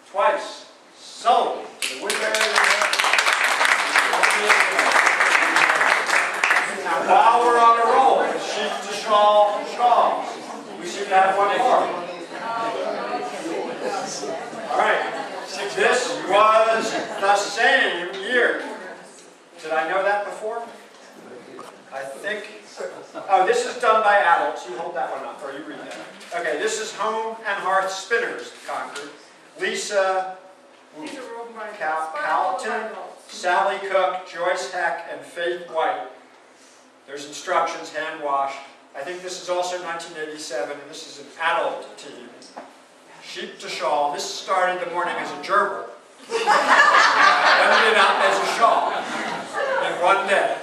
Twice. Sold to the Woodbury. Now, while we're on a roll, sheep to shawl, shawls. We seem to have one more. All right. This was the same year. Did I know that before? I think. Oh, this is done by adults. You hold that one up, or you read that. Okay, this is Home and Hearth Spinners, Concord. Lisa Calton, Sally Cook, Joyce Heck, and Faith White. There's instructions, hand washed. I think this is also 1987, and this is an adult team. Sheep to shawl. This started the morning as a gerbil. Ended up as a shawl in one day.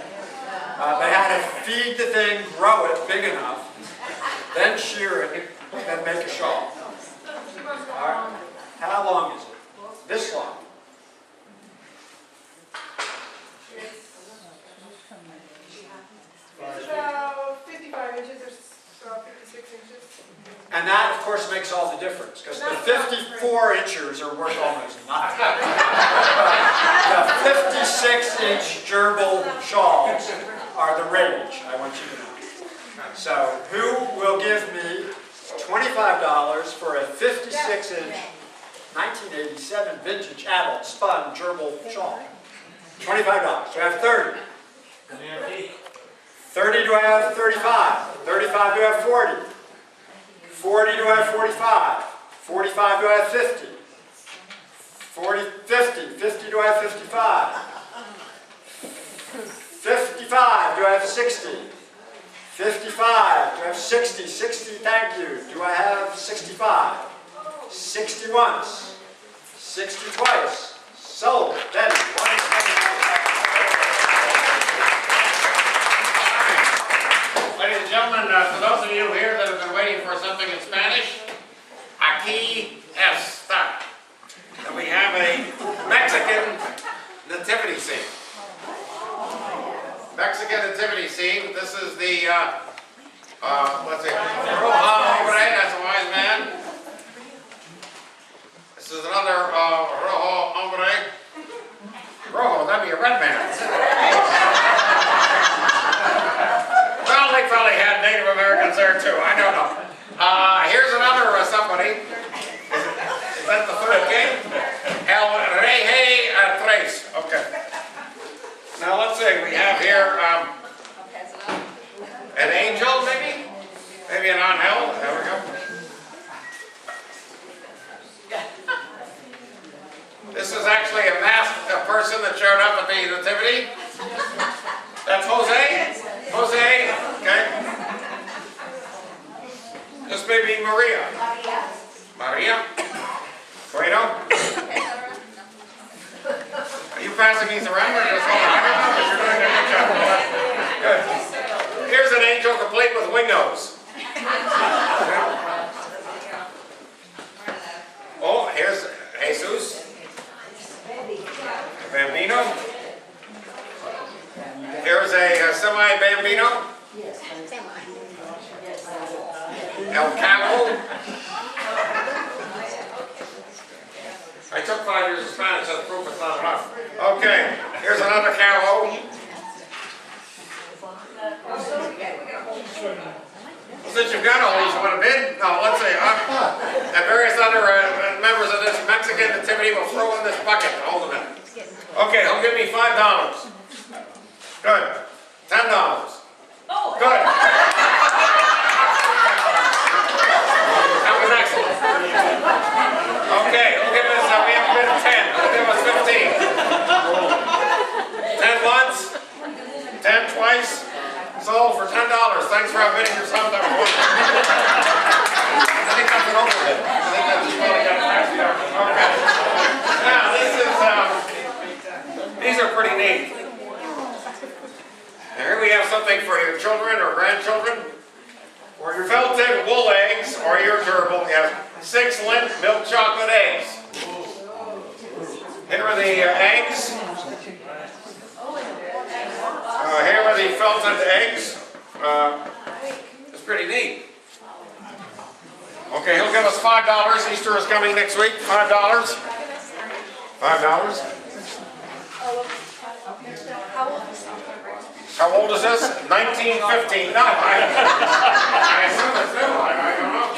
They had to feed the thing, grow it big enough, then shear it, and then make a shawl. All right. How long is it? This long. It's about 55 inches or so, 56 inches. And that, of course, makes all the difference, because the 54 inchers are worth almost nothing. The 56-inch gerbil shawls are the rage, I want you to know. So, who will give me $25 for a 56-inch 1987 vintage adult spun gerbil shawl. $25. Do I have 30? 30, do I have 35? 35, do I have 40? 40, do I have 45? 45, do I have 50? 50, do I have 55? 55, do I have 60? 55, do I have 60? 60, thank you. Do I have 65? 60 once. 60 twice. Sold. That is Ladies and gentlemen, for those of you here that have been waiting for something in Spanish, aquí está. And we have a Mexican nativity scene. Mexican nativity scene. This is the, let's see, Roja Hombre, that's a wise man. This is another Rojo Hombre. Rojo, that'd be a red man. Well, they probably had Native Americans there too, I don't know. Here's another somebody. Is that the third king? El Rey Tres. Okay. Now let's see, we have here an angel maybe? Maybe an angel, there we go. This is actually a masked person that showed up at the nativity. That's Jose. Jose, okay. This may be Maria. Maria? Bueno? Are you passing these around or just holding? I don't know, but you're doing a good job. Good. Here's an angel complete with windows. Oh, here's Jesus. Bambino. Here's a semi-bambino. El Cabo. I took 5 years of Spanish as proof it's not enough. Okay, here's another cow. Well, since you've got all these, you want to bid? No, let's see. And various other members of this Mexican nativity will throw in this bucket. Hold a minute. Okay, he'll give me $5. Good. $10. Oh. Good. That was excellent. Okay, we'll give us, we have a bid of 10. We'll give us 15. 10 once, 10 twice, sold for $10. Thanks for outbidding yourself. That was wonderful. I think that's an overbid. I think that's just really got to pass the over. Okay. Now, this is, these are pretty neat. And here we have something for your children or grandchildren. Or your felted wool eggs, or your gerbil. You have 6 Lindt milk chocolate eggs. Here are the eggs. Here are the felted eggs. It's pretty neat. Okay, he'll give us $5. Easter is coming next week. $5. $5. How old is this? 1915. No, I assume it's new. I don't know.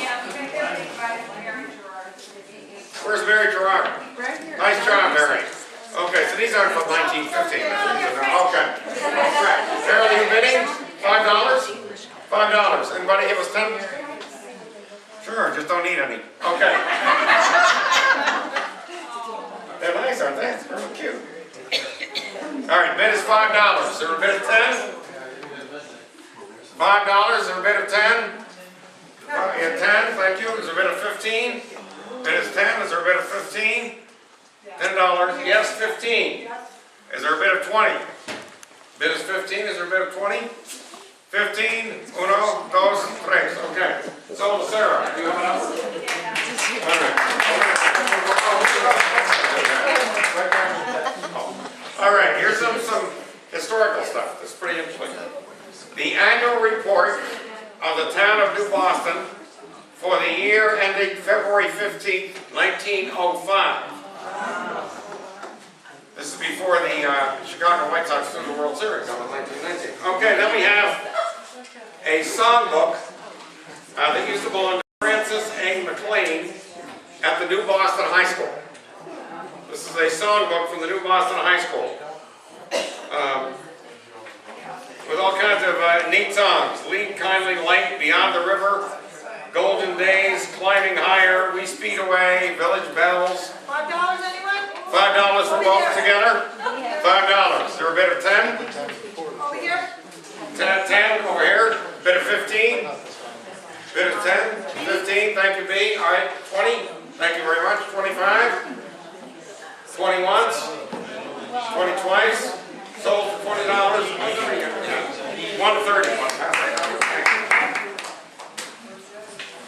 Where's Mary Gerard? Nice job, Mary. Okay, so these aren't from 1915. Okay. Carol, are you bidding? $5? $5. Anybody give us 10? Sure, just don't need any. Okay. They're nice, aren't they? They're really cute. All right, bid is $5. Is there a bid of 10? $5. Is there a bid of 10? Yeah, 10, thank you. Is there a bid of 15? Bid is 10. Is there a bid of 15? $10. Yes, 15. Is there a bid of 20? Bid is 15. Is there a bid of 20? 15. Uno, dos, tres. Okay. So, Sarah, do you have a number? All right, here's some historical stuff. This is pretty interesting. The annual report of the town of New Boston for the year ending February 15th, 1905. This is before the Chicago White Sox won the World Series in 1919. Okay, then we have a songbook that used to belong to Francis A. McLean, at the New Boston High School. This is a songbook from the New Boston High School. With all kinds of neat songs. Lead Kindly Light, Beyond the River, Golden Days, Climbing Higher, We Speed Away, Village Bells. $5 anyone? $5 for both together? $5. There a bid of 10? Over here? 10 over here. Bid of 15? Bid of 10? 15, thank you, B. All right, 20? Thank you very much. 25? 20 once? 20 twice? Sold for $20. 130.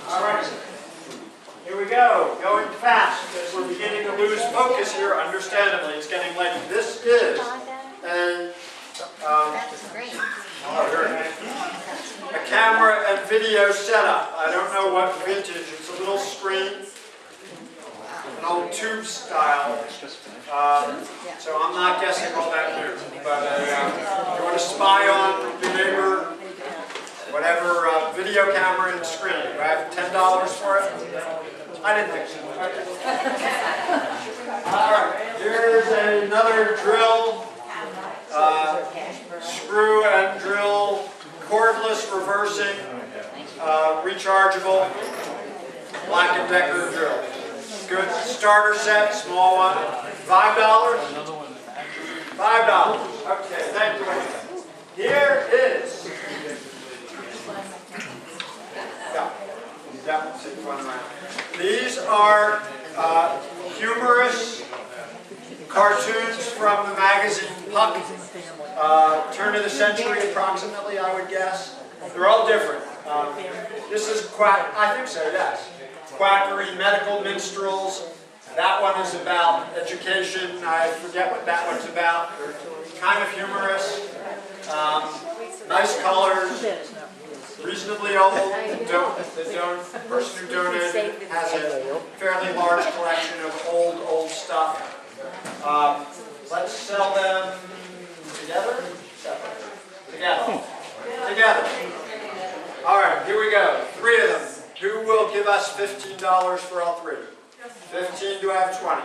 All right. Here we go. Going fast as we're beginning to lose focus here, understandably. It's getting late. This is a camera and video setup. I don't know what vintage. It's a little screen, an old tube style. So I'm not guessing all that new. But you want to spy on your neighbor, whatever video camera and screen. Do I have $10 for it? I didn't think so. Okay. All right. Here's another drill. Screw and drill, cordless reversing, rechargeable, Black & Decker drill. Good starter set, small one. $5? $5. Okay, thank you. Here is. Yeah, take one around. These are humorous cartoons from the magazine Puck. Turn of the century, approximately, I would guess. They're all different. This is quack, I think so, yes. Quackery, medical minstrels. That one is about education. I forget what that one's about. They're kind of humorous. Nice colors. Reasonably old. The person who donated has a fairly large collection of old stuff. Let's sell them together? Together. Together. All right, here we go. 3 of them. Who will give us $15 for all 3? 15, do I have 20?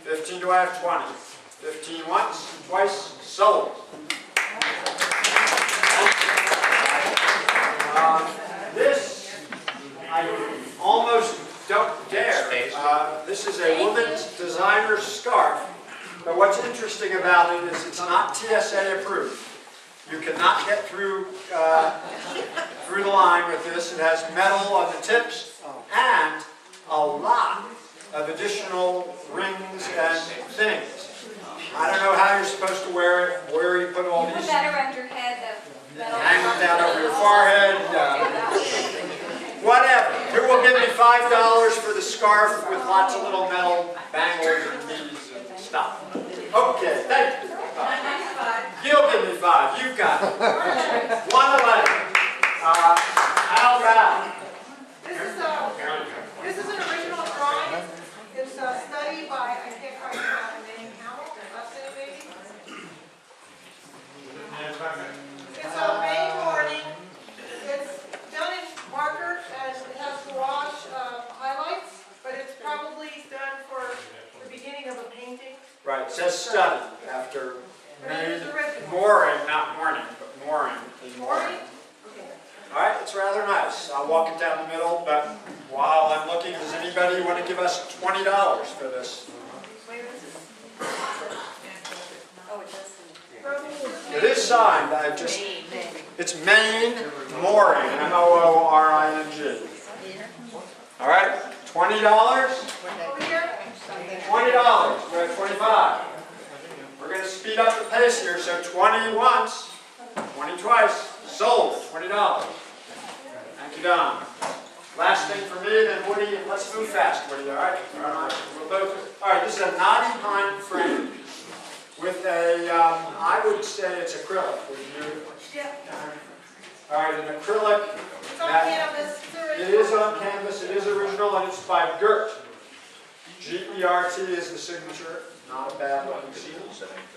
15, do I have 20? 15 once, twice, sold. This, I almost don't dare. This is a woman's designer scarf. But what's interesting about it is it's not TSA approved. You cannot get through the line with this. It has metal on the tips and a lot of additional rings and things. I don't know how you're supposed to wear it, where you put all these. Put that around your head. Hang them down over your forehead. Whatever. Who will give me $5 for the scarf with lots of little metal bangles and beads and stuff? Okay, thank you. You'll give me 5. You've got it. 111. How about? This is an original drawing. It's a study by, I can't quite remember the name, Hamill, last name maybe? It's a May morning. It's done in marker and it has gouache highlights, but it's probably done for the beginning of a painting. Right, it says study after But it is original. mooring, not morning, but mooring. Morning? All right, it's rather nice. I'll walk it down the middle, but while I'm looking, does anybody want to give us $20 for this? It is signed. It's Maine Mooring, M-O-O-R-I-N-G. All right, $20? Over here? $20. We're at 25. We're going to speed up the pace here, so 20 once, 20 twice, sold, $20. Thank you, Don. Last thing for me, then Woody, let's move fast, Woody, all right? All right, this is a knotty pine frame with a, I would say it's acrylic, would you? Yeah. All right, an acrylic. It's on canvas. It is on canvas, it is original, and it's by Gert. G-E-R-T is the signature, not a bad looking seal.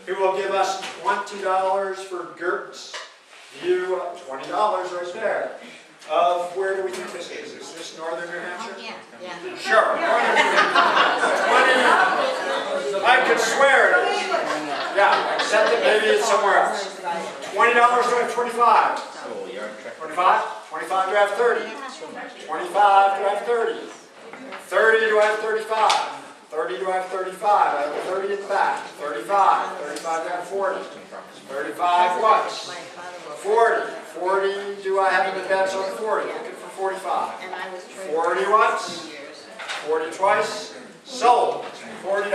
Who will give us $20 for Gert's view? $20 right there. Of where do we think this is? Is this northern New Hampshire? Yeah. Sure, northern accept it, maybe it's somewhere else. $20, do I have 25? 25? 25, do I have 30? 25, do I have 30? 30, do I have 35? 30, do I have 35? I have 30 in the back. 35, 35, do I have 40? 35 once. 40, 40, do I have an advance on 40? Looking for 45. 40 once, 40 twice, sold, $40.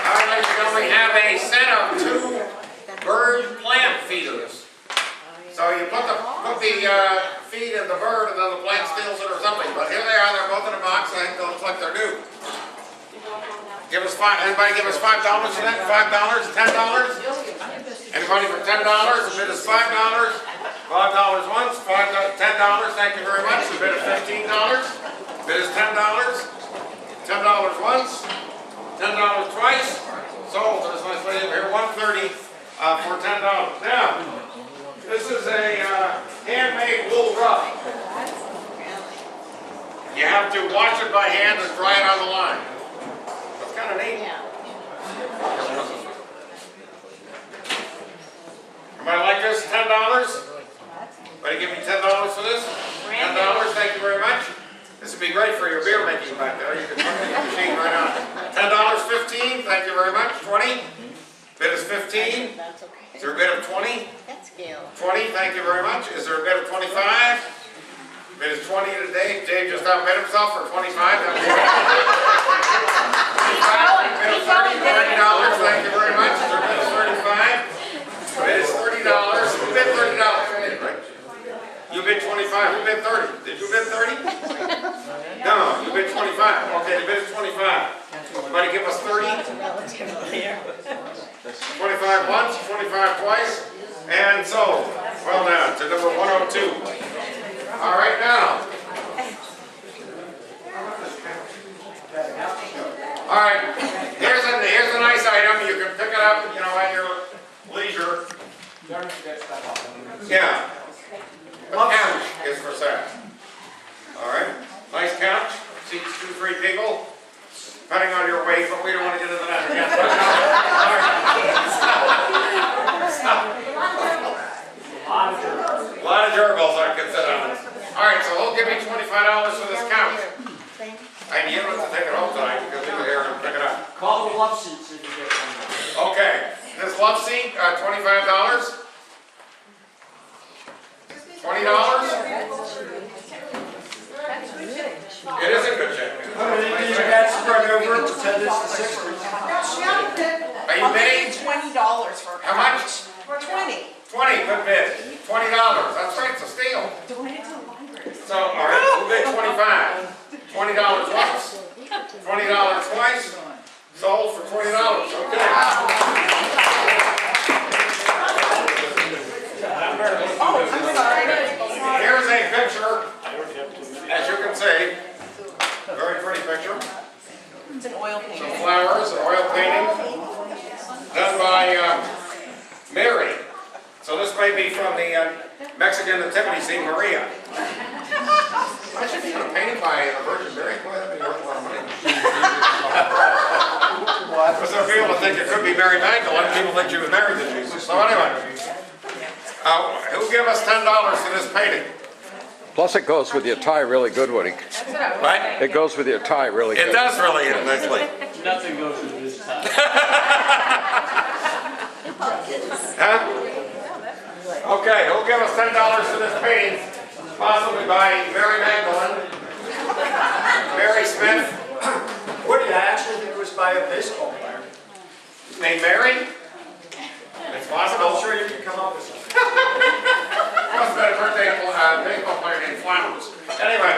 All right, ladies and gentlemen, we have a set of 2 bird plant feeders. So you put the feed in the bird and then the plant steals it or something. But here they are, they're both in a box, and it looks like they're new. Anybody give us $5 for that? $5? $10? Anybody for $10? The bid is $5. $5 once, $10, thank you very much. The bid is $15. Bid is $10. $10 once, $10 twice. Sold. There's a nice lady over here, $130 for $10. Now, this is a handmade wool rug. You have to wash it by hand and dry it on the line. That's kind of neat. Everybody like this? $10? Everybody give me $10 for this? $10, thank you very much. This would be great for your beer making back there. You can put the machine right on. $10, 15, thank you very much. 20? Bid is 15. Is there a bid of 20? 20, thank you very much. Is there a bid of 25? Bid is 20 today. Dave just outbid himself for 25. That was bid of $30, thank you very much. Is there a bid of 35? Bid is $30. Who bid $30? Right? You bid 25. Who bid 30? Did you bid 30? No, you bid 25. Okay, the bid is 25. Somebody give us 30? 25 once, 25 twice, and sold. Well now, to number 102. All right, now. All right, here's a nice item. You can pick it up, at your leisure. Yeah. A couch is for sale. All right, nice couch. Seats 2-3 people. Depending on your weight, but we don't want to get into that again. A lot of gerbils I can sit on. All right, so he'll give me $25 for this couch. And you don't have to take it home tonight because leave it here and pick it up. Call the love seats if you get one. Okay, this love seat, $25. $20. It is a good shape. These guys spread over to 10 to 60. Are you bidding? $20 for a How much? 20. 20, good bid. $20. That's right, it's a steal. Donate to the library. So, all right, who bid 25? $20 once, $20 twice, sold for $20. Okay. Oh, I'm sorry. Here's a picture, as you can see, very pretty picture. It's an oil painting. Some flowers, an oil painting, done by Mary. So this may be from the Mexican nativity scene, Maria. I should be painted by the Virgin Mary. Boy, that'd be worth a lot of money. Because some people think it could be Mary Magdalene. People think she was married to Jesus. So anyway, who'll give us $10 for this painting? Plus it goes with your tie really good, Woody. Right? It goes with your tie really good. It does really, nicely. Nothing goes with this time. Huh? Okay, who'll give us $10 for this painting? Possibly by Mary Magdalene. Mary Smith. Woody, I actually think it was by a baseball player. Named Mary? It's possible. I'm sure you can come up with something. Must have been a birthday baseball player named Flowers. Anyway,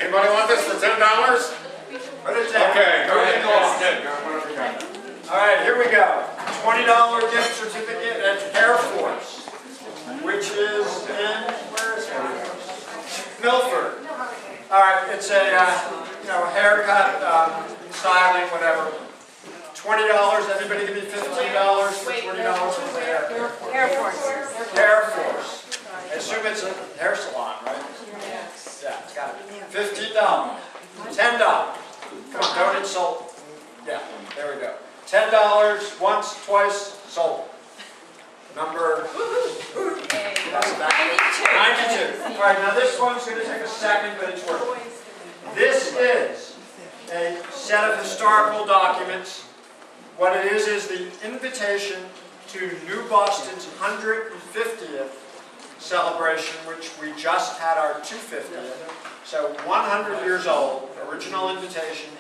anybody want this for $10? Put it down. Okay, go ahead. Whatever you got. All right, here we go. $20 gift certificate at Air Force, which is in, where is it? Milford. All right, it's a, haircut, styling, whatever. $20, anybody give me $15 for $20 for hair? Air Force. Air Force. I assume it's a hair salon, right? Yeah, got it. $15. $10. Come on, don't insult. $10, once, twice, sold. Number 92. 92. All right, now this one's going to take a second, but it's worth it. This is a set of historical documents. What it is the invitation to New Boston's 150th celebration, which we just had our 250th. So 100 years old, original invitation,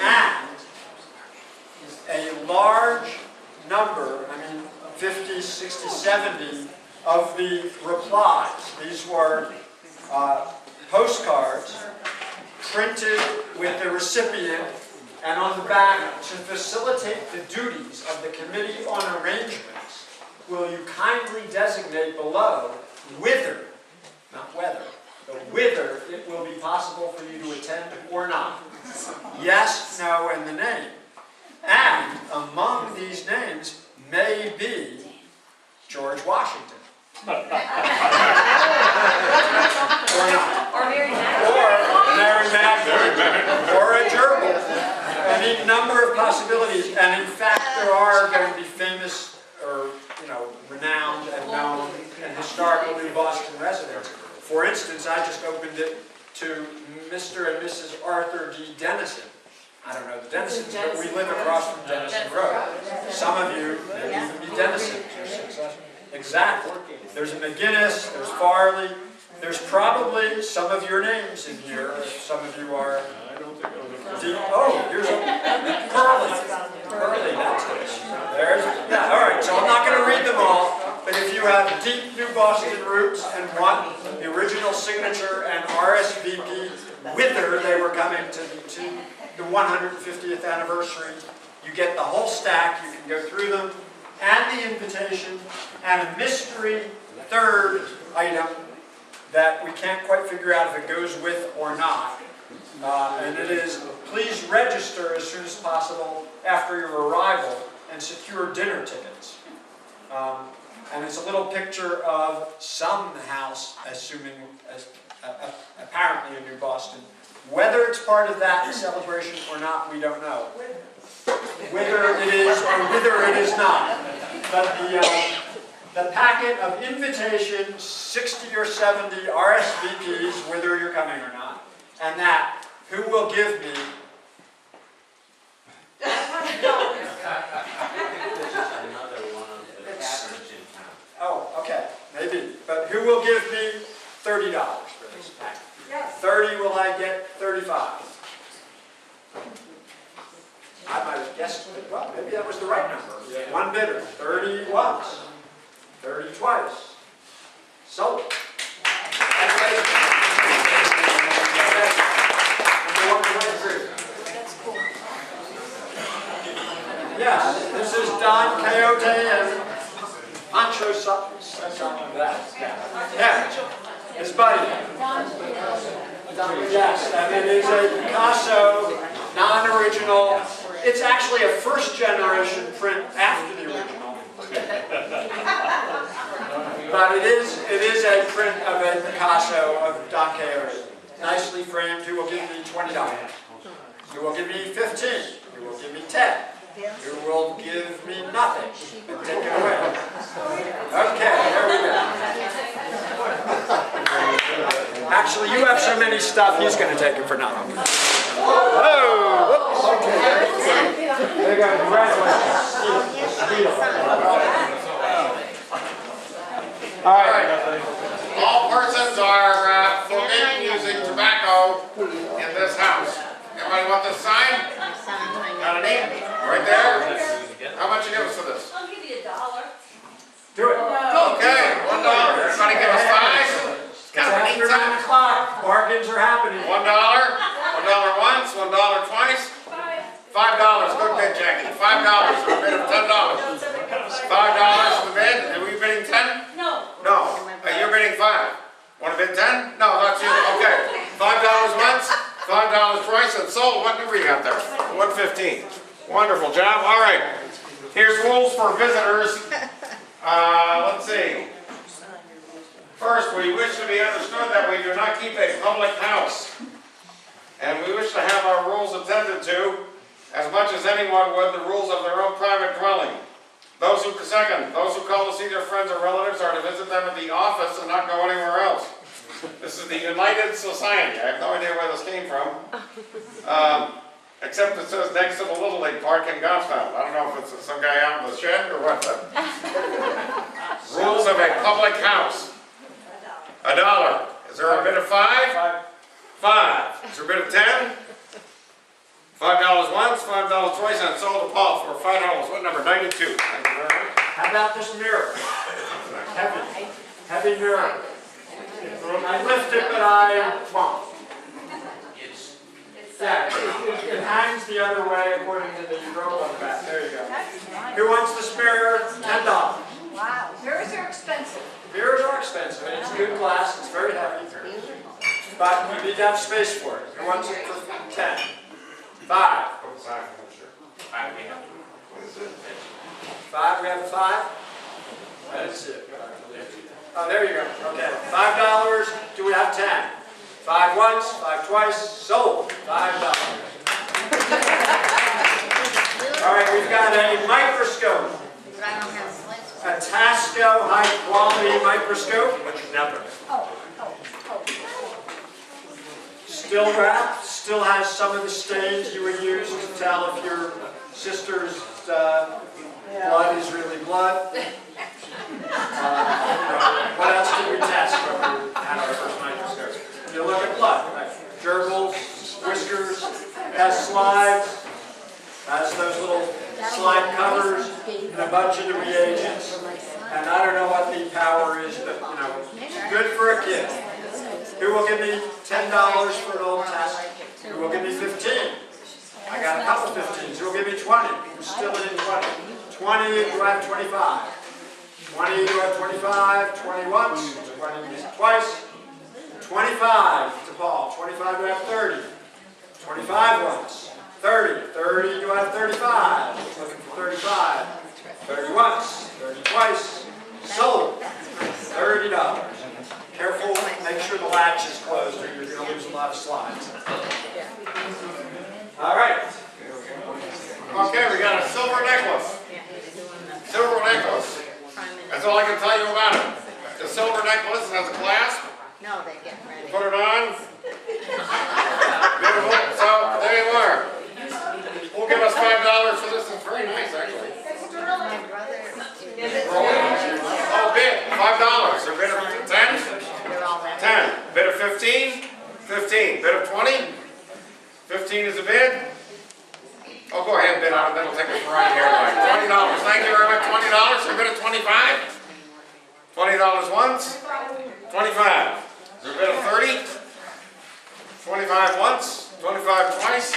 and a large number, 50, 60, 70 of the replies. These were postcards printed with the recipient, and on the back, to facilitate the duties of the Committee on Arrangements, will you kindly designate below whither, not whether, but whither it will be possible for you to attend or not. Yes, no, and the name. And among these names may be George Washington. Or not. Or Mary Magdalene. Or Mary Magdalene. Or a gerbil. Any number of possibilities. And in fact, there are going to be famous or, renowned and known and historical New Boston residents. For instance, I just opened it to Mr. and Mrs. Arthur D. Dennison. I don't know the Dennisons, but we live across from Dennison Road. Some of you may even be Dennisons. Exactly. There's a McGinnis, there's Farley, there's probably some of your names in here. Some of you are. Oh, here's a Pearly. Pearly, that's it. There's, yeah, all right, so I'm not going to read them all, but if you have deep New Boston roots and want the original signature and RSVP whither they were coming to the 150th anniversary, you get the whole stack, you can go through them, and the invitation, and a mystery third item that we can't quite figure out if it goes with or not. And it is, please register as soon as possible after your arrival and secure dinner tickets. And it's a little picture of some house, apparently in New Boston. Whether it's part of that celebration or not, we don't know. Whether it is or whether it is not. But the packet of invitations, 60 or 70 RSVPs, whether you're coming or not, and that, who will give me oh, okay, maybe. But who will give me $30 for this packet? Yes. 30, will I get 35? I might have guessed it. Well, maybe that was the right number. One bidder. 30 once. 30 twice. Sold. Yes, this is Don Quixote and Pancho something like that. Yeah, his buddy. Yes, and it is a Picasso, non-original. It's actually a first-generation print after the original. But it is a print of a Picasso of Don Quixote. Nicely framed. Who will give me $20? Who will give me 15? Who will give me 10? Who will give me nothing and take it away? Okay, there we go. Actually, you have so many stuff, he's going to take it for nothing. Oh! Whoops. There you go. Congratulations. All right. All persons are forbidden using tobacco in this house. Everybody want this sign? Got an ink? Right there? How much you give us for this? I'll give you $1. Do it. Okay, $1. Everybody give us 5. It's after 9 o'clock. Bargains are happening. $1. $1 once, $1 twice. $5. Good bid, Jackie. $5 for a bid of $10. $5 for the bid. And we bidding 10? No. No. You're bidding 5. Want to bid 10? No, that's you. Okay. $5 once, $5 twice, and sold. What number you got there? 115. Wonderful job. All right. Here's rules for visitors. Let's see. First, we wish to be understood that we do not keep a public house. And we wish to have our rules attended to. as much as anyone would, the rules of their own private dwelling. Those who call to see their friends or relatives are to visit them at the office and not go anywhere else. This is the United Society. I have no idea where this came from. Except it says next to the Little League Park in Goffstown. I don't know if it's some guy out in the shed or what. Rules of a public house. $1. Is there a bid of 5? 5. Is there a bid of 10? $5 once, $5 twice, and sold to Paul for $5. What number? 92. Thank you very much. How about this mirror? Heavy mirror. I lift it, but I won't. Yeah, it hangs the other way according to the rope on the back. There you go. Who wants this mirror? $10. Wow, mirrors are expensive. Mirrors are expensive, and it's good glass, it's very heavy. But you need to have space for it. Who wants it for 10? 5. 5, we have a 5? That's it. Oh, there you go. Okay, $5. Do we have 10? 5 once, 5 twice, sold. $5. All right, we've got a microscope. A Tasco high-quality microscope. What's your number? Still wrapped, still has some of the stains you would use to tell if your sister's blood is really blood. What else did we test when we had our first microscope? You look at blood, right? Gerbils, whiskers, has slides, has those little slide covers, and a bunch of the reagents. And I don't know what the power is, but good for a kid. Who will give me $10 for an old test? Who will give me 15? I got a couple 15s. Who will give me 20? Who's still in 20? 20, do I have 25? 20, do I have 25? 20 once, 20 twice. 25 to Paul. 25, do I have 30? 25 once. 30. 30, do I have 35? Looking for 35. 30 once. 30 twice. Sold. $30. Careful, make sure the latch is closed or you're going to lose a lot of slides. All right. Okay, we got a silver necklace. Silver necklace. That's all I can tell you about it. The silver necklace has a clasp. No, they get ready. Put it on. Beautiful. So, there you are. We'll give us $5 for this. It's very nice, actually. My brother, Oh, bid. $5. A bid of 10? they're all ready. 10. Bid of 15? 15. Bid of 20? 15 is a bid. Oh, go ahead, bid on it, then we'll take it from right here. $20. Thank you very much. $20. A bid of 25? $20 once? 25. Is there a bid of 30? 25 once? 25 twice?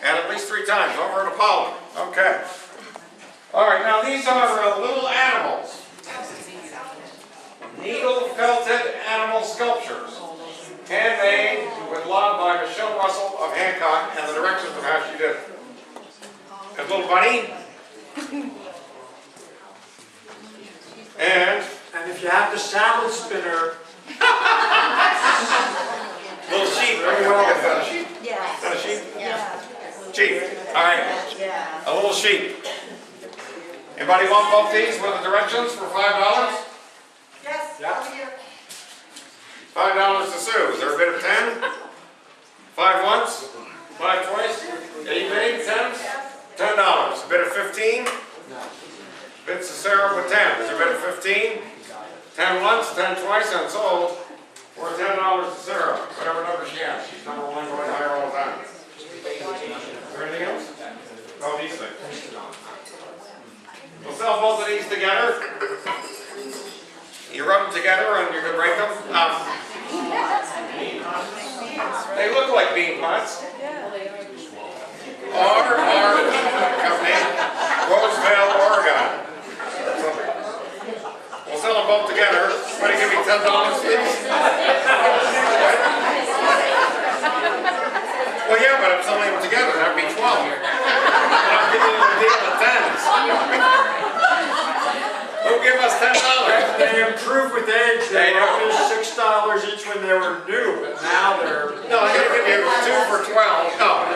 And at least 3 times. Over in Apollo. Okay. All right, now these are little animals. Needle-felted animal sculptures. Handmade with love by Michelle Russell of Hancock and the directions of how she did it. A little bunny. And if you have the salad spinner, little sheep. Very well. Is that a sheep? Yeah. Is that a sheep? Yeah. Sheep. All right. Yeah. A little sheep. Anybody want both these with the directions for $5? Yes, Yeah. over here. $5 to Sue. Is there a bid of 10? 5 once? 5 twice? 8 bidding? 10? $10. A bid of 15? Bids to Sarah with 10. Is there a bid of 15? 10 once, 10 twice, and sold for $10 to Sarah. Whatever number she has. She's number 1 going higher all the time. Is there anything else? Oh, these things. We'll sell both of these together. You rub them together and you can break them. They look like bean pots. Our company, Roseville, Oregon. We'll sell them both together. Somebody give me $10, please. Well, yeah, but I'm selling them together. That would be 12. And I'm giving you a deal of 10. Who'll give us $10? they improve with age. They were only $6 each when they were new, but now they're... No, I'm going to give you 2 for 12. No.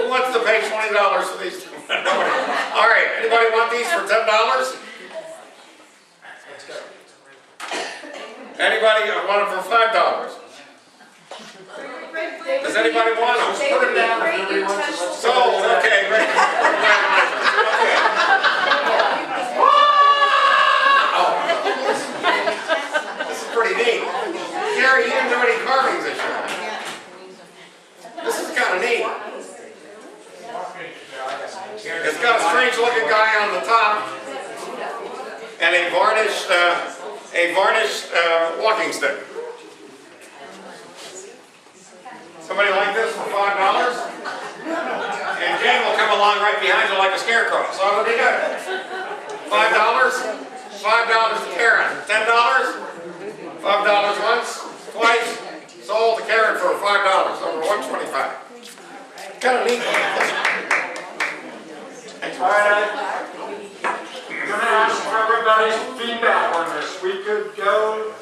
Who wants to pay $20 for these? Nobody. All right, anybody want these for $10? Anybody want them for $5? Does anybody want them? Put them down if everybody wants to. Sold, okay, great. Oh. This is pretty neat. Gary, you didn't do any carvings this year. This is kind of neat. It's got a strange looking guy on the top and a varnished walking stick. Somebody like this for $5? And Jane will come along right behind you like a scarecrow, so it'll be good. $5? $5 to Karen. $10? $5 once, twice, sold to Karen for $5, over $125. Kind of neat. All right, I'm gonna ask for everybody's feedback on this. We could go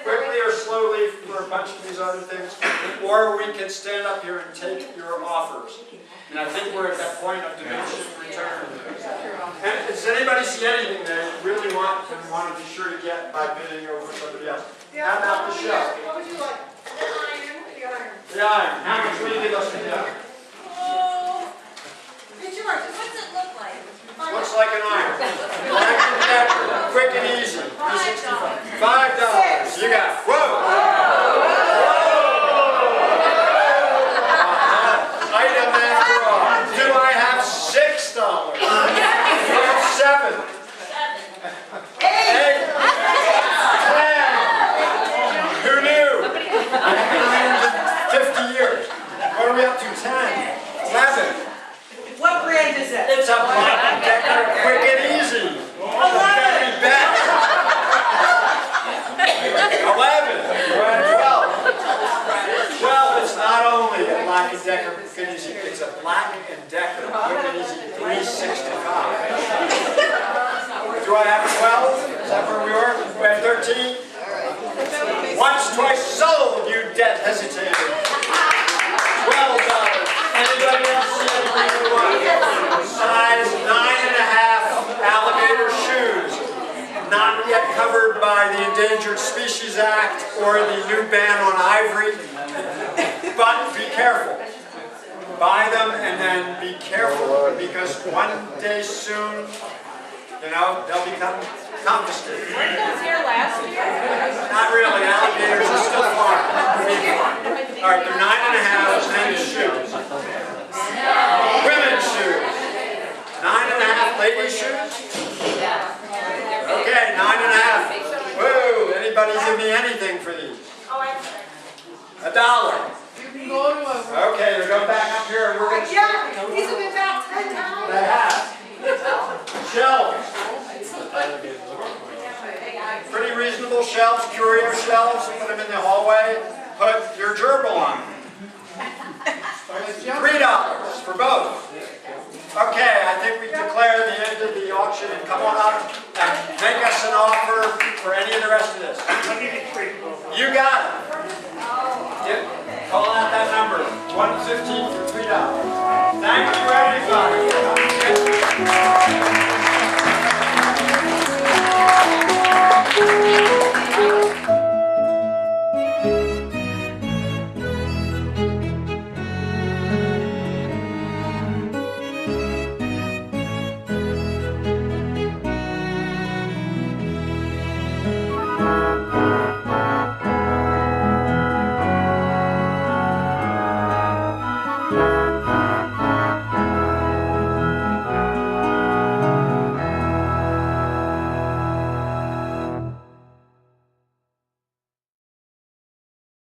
quickly or slowly for a bunch of these other things, or we can stand up here and take your offers. And I think we're at that point of diminishing return. And does anybody see anything they really want and want to be sure to get by bidding over somebody else? How about the show? What would you like? The iron. The iron. The iron. How much will you give us for the iron? It's yours. What's it look like? Looks like an iron. Quick and easy. $5. You got it. Whoa! Item after all. Do I have $6? Do I have $7? 8? 10? Who knew? I've been around 50 years. What are we up to? 10? 11? What brand is it? It's a Black & Decker Quick and Easy. Very best. 11. We're at 12. 12 is not only a Black & Decker Quick and Easy, it's a Black & Decker Quick and Easy 365. Do I have 12? Is that where we were? We have 13? Once, twice sold, you debt hesitator. $12. Anybody else see anything you want? Size 9.5 alligator shoes. Not yet covered by the Endangered Species Act or the new ban on ivory. But be careful. Buy them and then be careful because one day soon, you know, they'll become confiscated. Weren't those here last year? Not really. Alligators are still farmed. All right, they're 9.5 men's shoes. Women's shoes. 9.5 ladies' shoes. Okay, 9.5. Whoa! Anybody give me anything for these? $1. You can go to a. Okay, they're going back up here, and we're going to. Yeah, these have been back 10 times. They have. Shelves. Pretty reasonable shelves, curio shelves. Put them in the hallway. Put your gerbil on them. $3 for both. Okay, I think we declare the end of the auction and come on up and make us an offer for any of the rest of this. You got it. Call out that number, 115 for $3.